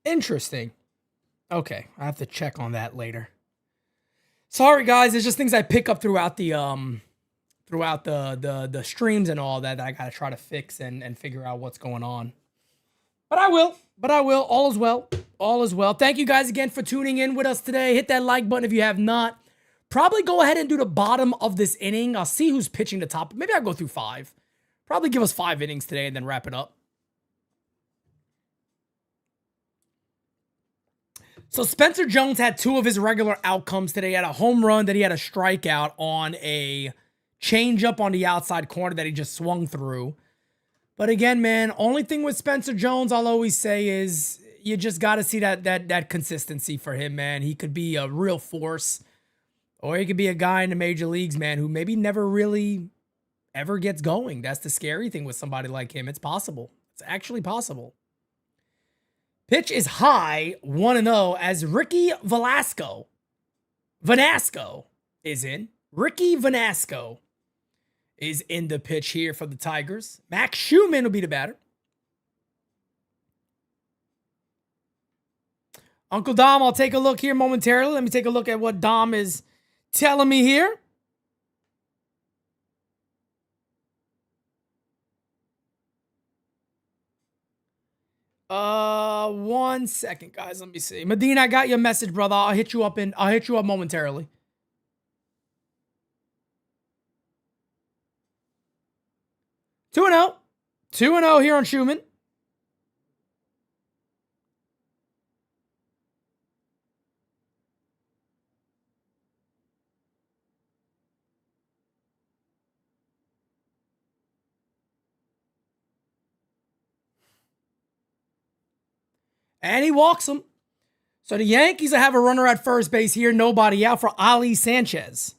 Interesting. Okay, I have to check on that later. Sorry, guys. There's just things I pick up throughout the the streams and all that I gotta try to fix and figure out what's going on. But I will. All is well. All is well. Thank you guys again for tuning in with us today. Hit that like button if you have not. Probably go ahead and do the bottom of this inning. I'll see who's pitching the top. Maybe I'll go through 5. Probably give us 5 innings today and then wrap it up. So Spencer Jones had 2 of his regular outcomes today. He had a home run, that he had a strikeout on a changeup on the outside corner that he just swung through. But again, man, only thing with Spencer Jones I'll always say is you just got to see that consistency for him, man. He could be a real force, or he could be a guy in the major leagues, man, who maybe never really ever gets going. That's the scary thing with somebody like him. It's possible. It's actually possible. Pitch is high, 1-0, as Ricky Vanasco is in. Ricky Vanasco is in the pitch here for the Tigers. Max Schumann will be the batter. Uncle Dom, I'll take a look here momentarily. Let me take a look at what Dom is telling me here. 1 second, guys. Let me see. Medina, I got your message, brother. I'll hit you up momentarily. Two and 0. 2-0 here on Schumann. And he walks him. So the Yankees will have a runner at first base here. Nobody out for Ali Sanchez.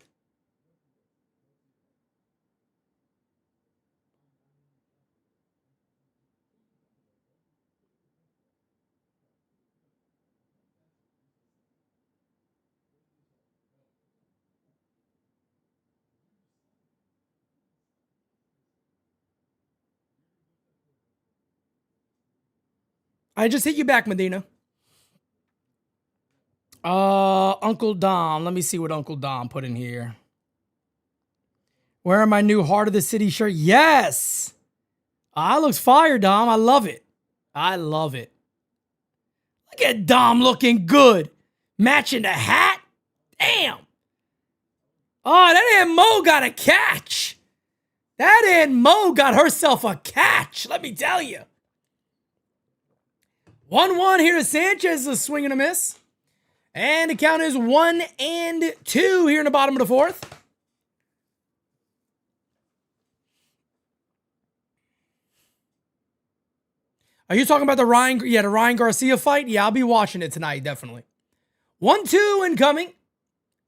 I just hit you back, Medina. Uncle Dom. Let me see what Uncle Dom put in here. Wearing my new Heart of the City shirt. Yes! Looks fire, Dom. I love it. I love it. Look at Dom looking good. Matching the hat. Damn. Oh, that Aunt Mo got a catch. That Aunt Mo got herself a catch. Let me tell you. 1-1 here to Sanchez, a swing and a miss. And the count is 1-2 here in the bottom of the fourth. Are you talking about the Ryan Garcia fight? Yeah, I'll be watching it tonight, definitely. 1-2 incoming.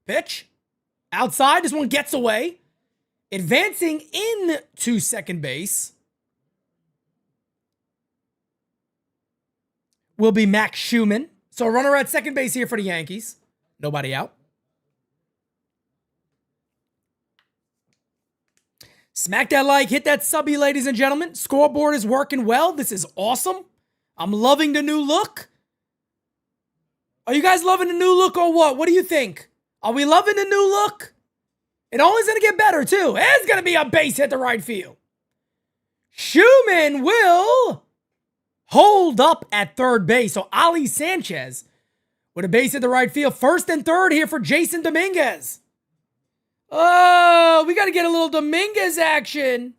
Pitch. Outside, this one gets away. Advancing into second base will be Max Schumann. So a runner at second base here for the Yankees. Nobody out. Smack that like, hit that subby, ladies and gentlemen. Scoreboard is working well. This is awesome. I'm loving the new look. Are you guys loving the new look or what? What do you think? Are we loving the new look? It only's going to get better, too. It's going to be a base hit to right field. Schumann will hold up at third base. So Ali Sanchez with a base hit to right field. First and third here for Jason Dominguez. Oh, we got to get a little Dominguez action.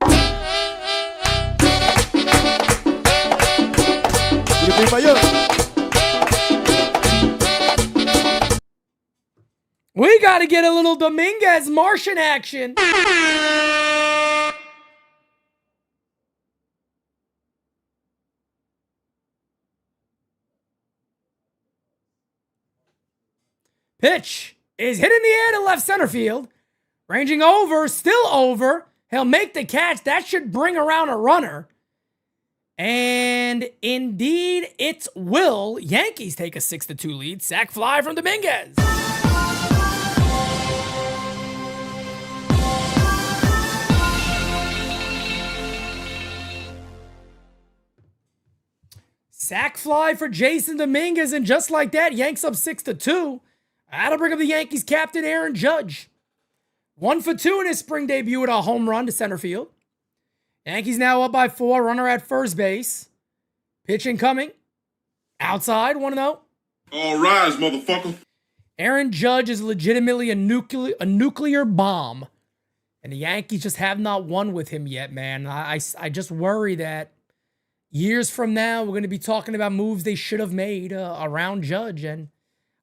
We got to get a little Dominguez Martian action. Pitch is hit in the air to left center field. Ranging over, still over. He'll make the catch. That should bring around a runner. And indeed, it will. Yankees take a 6-2 lead. Sac fly from Dominguez. Sac fly for Jason Dominguez. And just like that, Yanks up 6-2. That'll bring up the Yankees captain, Aaron Judge. 1 for 2 in his spring debut with a home run to center field. Yankees now up by 4. Runner at first base. Pitch incoming. Outside, 1-0. All rise, motherfucker. Aaron Judge is legitimately a nuclear bomb. And the Yankees just have not won with him yet, man. I just worry that years from now, we're going to be talking about moves they should have made around Judge. And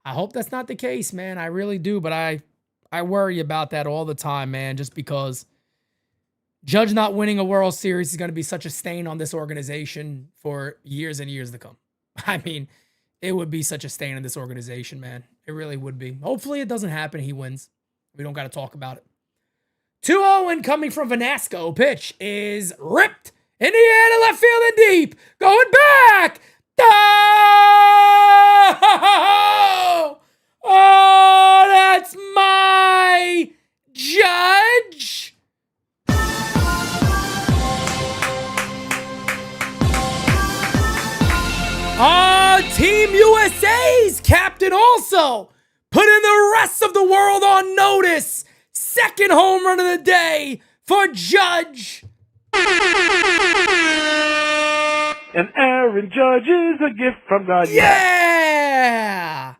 I hope that's not the case, man. I really do. But I worry about that all the time, man, just because Judge not winning a World Series is going to be such a stain on this organization for years and years to come. I mean, it would be such a stain on this organization, man. It really would be. Hopefully it doesn't happen. He wins. We don't got to talk about it. 2-0 incoming from Vanasco. Pitch is ripped in the air to left field and deep. Going back. Oh! Oh, that's my Judge. Team USA's captain also putting the rest of the world on notice. Second home run of the day for Judge. And Aaron Judge is a gift from God. Yeah!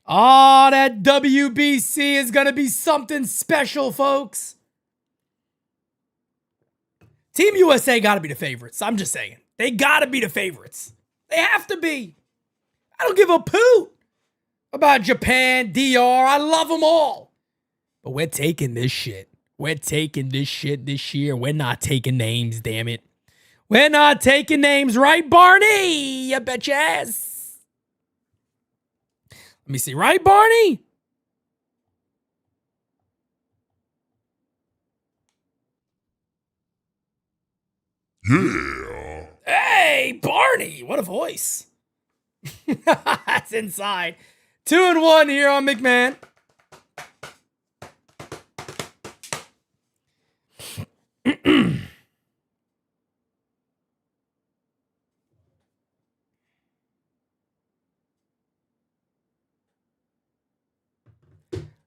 Oh, that WBC is going to be something special, folks. Team USA got to be the favorites. I'm just saying. They got to be the favorites. They have to be. I don't give a poot about Japan, DR. I love them all. But we're taking this shit. We're taking this shit this year. We're not taking names, damn it. We're not taking names, right, Barney? You bet your ass. Let me see. Right, Barney? Yeah. Hey, Barney. What a voice. That's inside. 2-1 here on McMahon.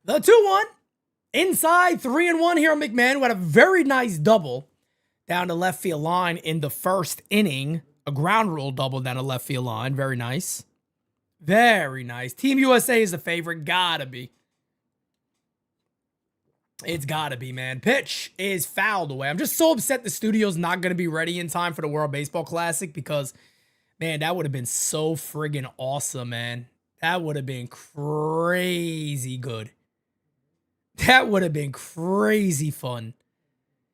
The 2-1. Inside, 3-1 here on McMahon. We had a very nice double down the left field line in the first inning. A ground rule double down the left field line. Very nice. Very nice. Team USA is the favorite. Gotta be. It's gotta be, man. Pitch is fouled away. I'm just so upset the studio's not going to be ready in time for the World Baseball Classic because, Man, that would have been so friggin' awesome, man. That would have been crazy good. That would have been crazy fun.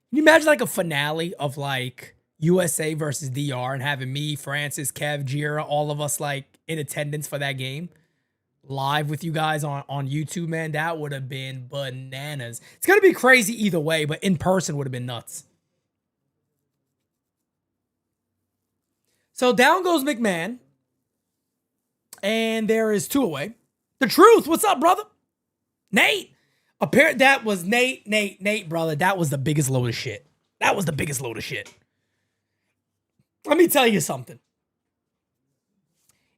Can you imagine like a finale of like USA versus DR and having me, Francis, Kev, Jira, all of us like in attendance for that game? Live with you guys on YouTube, man. That would have been bananas. It's going to be crazy either way, but in person would have been nuts. So down goes McMahon. And there is 2 away. The Truth, what's up, brother? Nate. That was Nate, brother. That was the biggest load of shit. That was the biggest load of shit. Let me tell you something.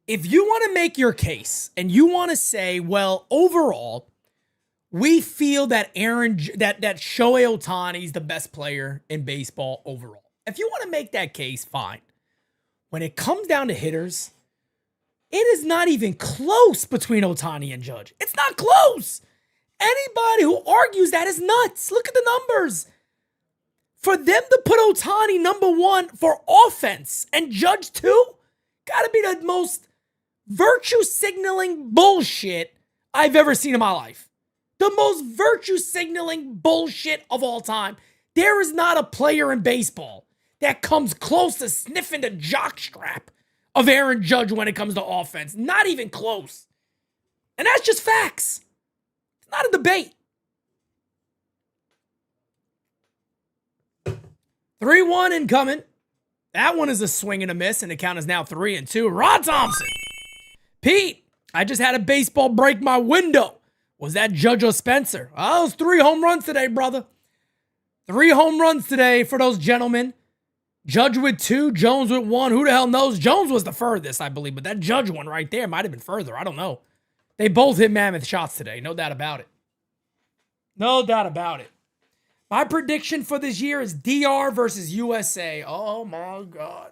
If you want to make your case and you want to say, well, overall, we feel that that Shohei Ohtani is the best player in baseball overall. If you want to make that case, fine. When it comes down to hitters, it is not even close between Ohtani and Judge. It's not close. Anybody who argues that is nuts. Look at the numbers. For them to put Ohtani number 1 for offense and Judge 2, gotta be the most virtue signaling bullshit I've ever seen in my life. The most virtue signaling bullshit of all time. There is not a player in baseball that comes close to sniffing the jockstrap of Aaron Judge when it comes to offense. Not even close. And that's just facts. It's not a debate. 3-1 incoming. That one is a swing and a miss, and the count is now 3-2. Rod Thompson. Pete, I just had a baseball break my window. Was that Judge or Spencer? Oh, it was 3 home runs today, brother. 3 home runs today for those gentlemen. Judge with 2, Jones with 1. Who the hell knows? Jones was the furthest, I believe, but that Judge one right there might have been further. I don't know. They both hit mammoth shots today. No doubt about it. No doubt about it. My prediction for this year is DR versus USA. Oh, my God.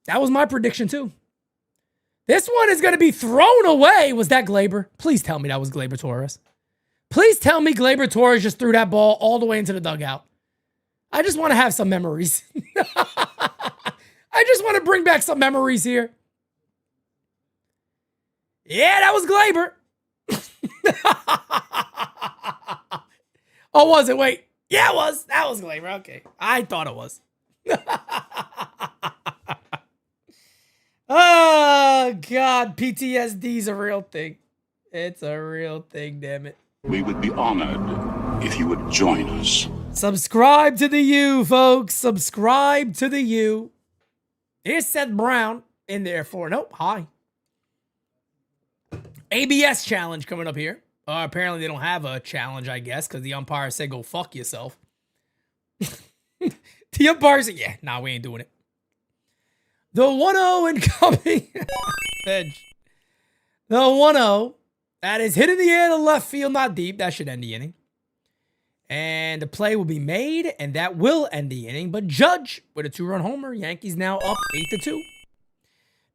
That was my prediction, too. This one is going to be thrown away. Was that Glaber? Please tell me that was Glaber Torres. Please tell me Glaber Torres just threw that ball all the way into the dugout. I just want to have some memories. I just want to bring back some memories here. Yeah, that was Glaber. Oh, was it? Wait. Yeah, it was. That was Glaber. Okay. I thought it was. Oh, God. PTSD is a real thing. It's a real thing, damn it. We would be honored if you would join us. Subscribe to the U, folks. Subscribe to the U. Here's Seth Brown in there for, nope, hi. ABS challenge coming up here. Apparently they don't have a challenge, I guess, because the umpire said go fuck yourself. The umpire said, yeah, nah, we ain't doing it. The 1-0 incoming. Edge. The 1-0. That is hit in the air to left field, not deep. That should end the inning. And the play will be made, and that will end the inning. But Judge with a 2-run homer. Yankees now up 8-2.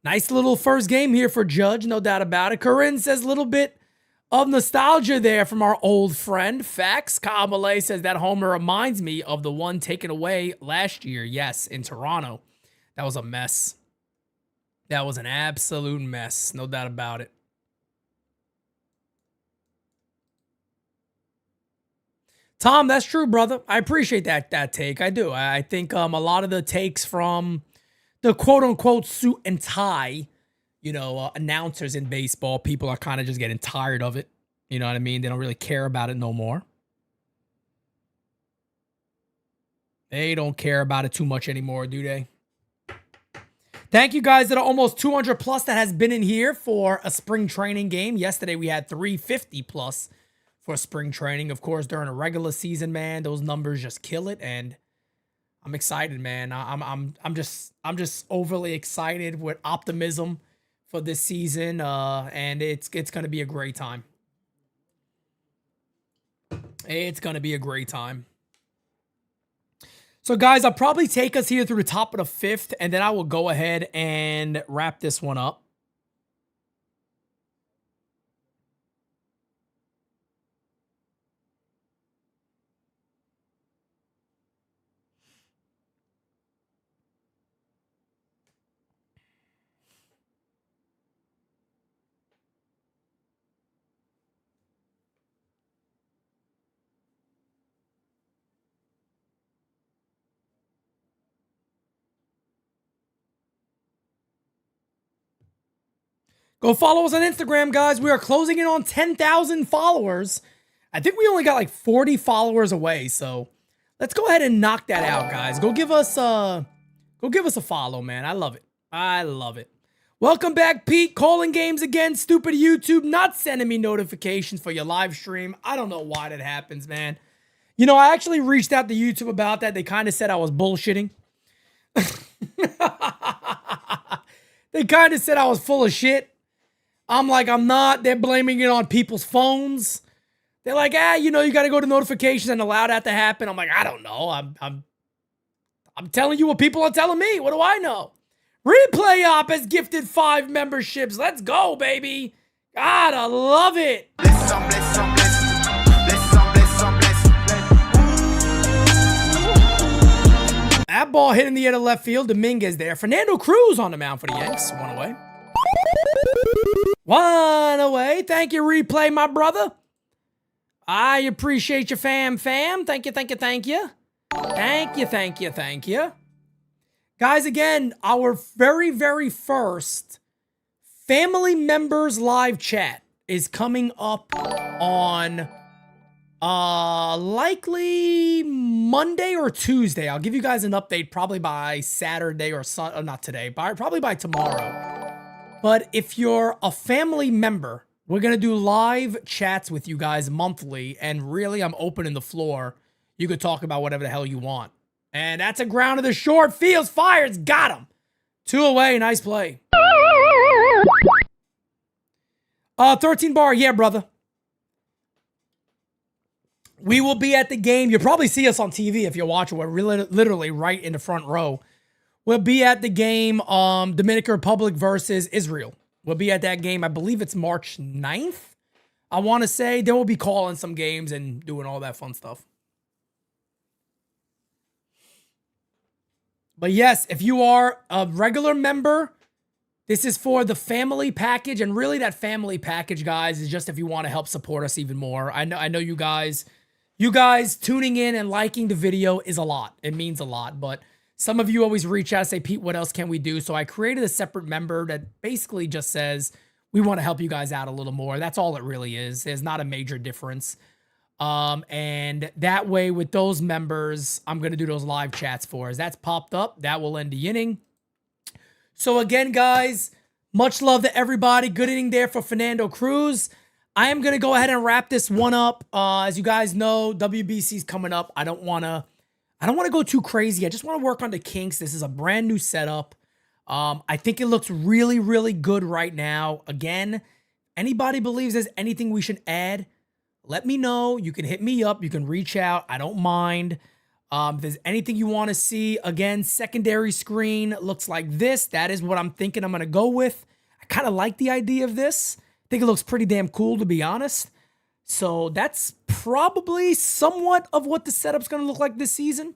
Nice little first game here for Judge, no doubt about it. Corinne says a little bit of nostalgia there from our old friend. Facts. Kyle Malay says that homer reminds me of the one taken away last year. Yes, in Toronto. That was a mess. That was an absolute mess. No doubt about it. Tom, that's true, brother. I appreciate that take. I do. I think a lot of the takes from the quote-unquote suit and tie, announcers in baseball, people are kind of just getting tired of it. You know what I mean? They don't really care about it no more. They don't care about it too much anymore, do they? Thank you guys that are almost 200 plus that has been in here for a spring training game. Yesterday we had 350 plus for spring training. Of course, during a regular season, man, those numbers just kill it, and I'm excited, man. I'm just overly excited with optimism for this season, and it's gonna be a great time. It's gonna be a great time. So, guys, I'll probably take us here through the top of the 5th, and then I will go ahead and wrap this one up. Go follow us on Instagram, guys. We are closing in on 10,000 followers. I think we only got like 40 followers away, so let's go ahead and knock that out, guys. Go give us a follow, man. I love it. I love it. Welcome back, Pete. Calling games again. Stupid YouTube not sending me notifications for your live stream. I don't know why that happens, man. You know, I actually reached out to YouTube about that. They kind of said I was bullshitting. They kind of said I was full of shit. I'm like, I'm not. They're blaming it on people's phones. They're like, you know, you got to go to notifications and allow that to happen. I'm like, I don't know. I'm telling you what people are telling me. What do I know? Replay Op has gifted 5 memberships. Let's go, baby. Gotta love it. That ball hit in the air to left field. Dominguez there. Fernando Cruz on the mound for the Yanks. 1 away. 1 away. Thank you, Replay, my brother. I appreciate you, fam. Thank you. Thank you. Guys, again, our very, very first family members live chat is coming up on likely Monday or Tuesday. I'll give you guys an update probably by Saturday or not today, probably by tomorrow. But if you're a family member, we're going to do live chats with you guys monthly, and really, I'm opening the floor. You could talk about whatever the hell you want. And that's a ground to the short fields. Fires. Got him. 2 away. Nice play. 13 bar. Yeah, brother. We will be at the game. You'll probably see us on TV if you're watching. We're really, literally right in the front row. We'll be at the game, Dominican Republic versus Israel. We'll be at that game. I believe it's March 9th. I want to say. Then we'll be calling some games and doing all that fun stuff. But yes, if you are a regular member, this is for the family package. And really that family package, guys, is just if you want to help support us even more. I know you guys tuning in and liking the video is a lot. It means a lot. But some of you always reach out and say, Pete, what else can we do? So I created a separate member that basically just says, we want to help you guys out a little more. That's all it really is. There's not a major difference. And that way with those members, I'm going to do those live chats for us. That's popped up. That will end the inning. So again, guys, much love to everybody. Good inning there for Fernando Cruz. I am going to go ahead and wrap this one up. As you guys know, WBC's coming up. I don't want to go too crazy. I just want to work on the kinks. This is a brand new setup. I think it looks really, really good right now. Again, anybody believes there's anything we should add, let me know. You can hit me up. You can reach out. I don't mind. If there's anything you want to see, again, secondary screen looks like this. That is what I'm thinking I'm going to go with. I kind of like the idea of this. I think it looks pretty damn cool, to be honest. So that's probably somewhat of what the setup's going to look like this season.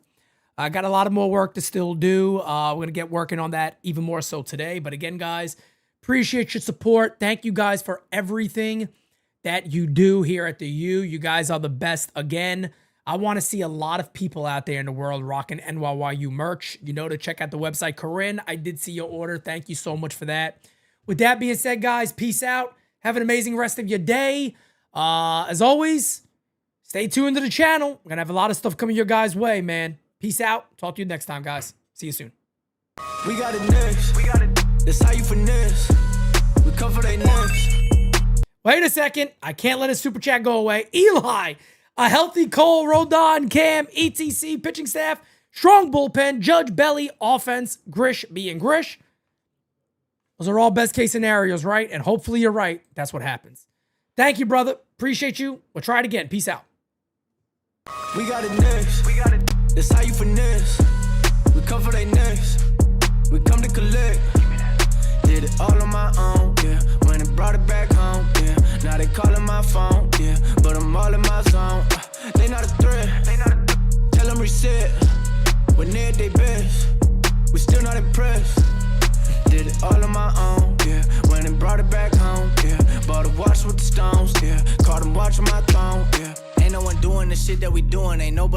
I got a lot of more work to still do. We're going to get working on that even more so today. But again, guys, appreciate your support. Thank you guys for everything that you do here at the U. You guys are the best. Again, I want to see a lot of people out there in the world rocking NYYU merch. You know to check out the website. Corinne, I did see your order. Thank you so much for that. With that being said, guys, peace out. Have an amazing rest of your day. As always, stay tuned to the channel. We're going to have a lot of stuff coming your guys' way, man. Peace out. Talk to you next time, guys. See you soon. We got it next. That's how you finesse. We cover they next. Wait a second. I can't let his super chat go away. Eli, a healthy Cole, Rodon, Cam, ETC, pitching staff, strong bullpen, Judge, Belly, offense, Grish being Grish. Those are all best case scenarios, right? And hopefully you're right. That's what happens. Thank you, brother. Appreciate you. We'll try it again. Peace out. We got it next. That's how you finesse. We cover they next. We come to collect. Did it all on my own, yeah. When it brought it back home, yeah. Now they calling my phone, yeah. But I'm all in my zone. They not a threat. Tell them reset. When they're at their best. We still not impressed. Did it all on my own, yeah. When it brought it back home, yeah. Bought a watch with the stones, yeah. Caught them watching my throne, yeah. Ain't no one doing the shit that we doing. Ain't nobody.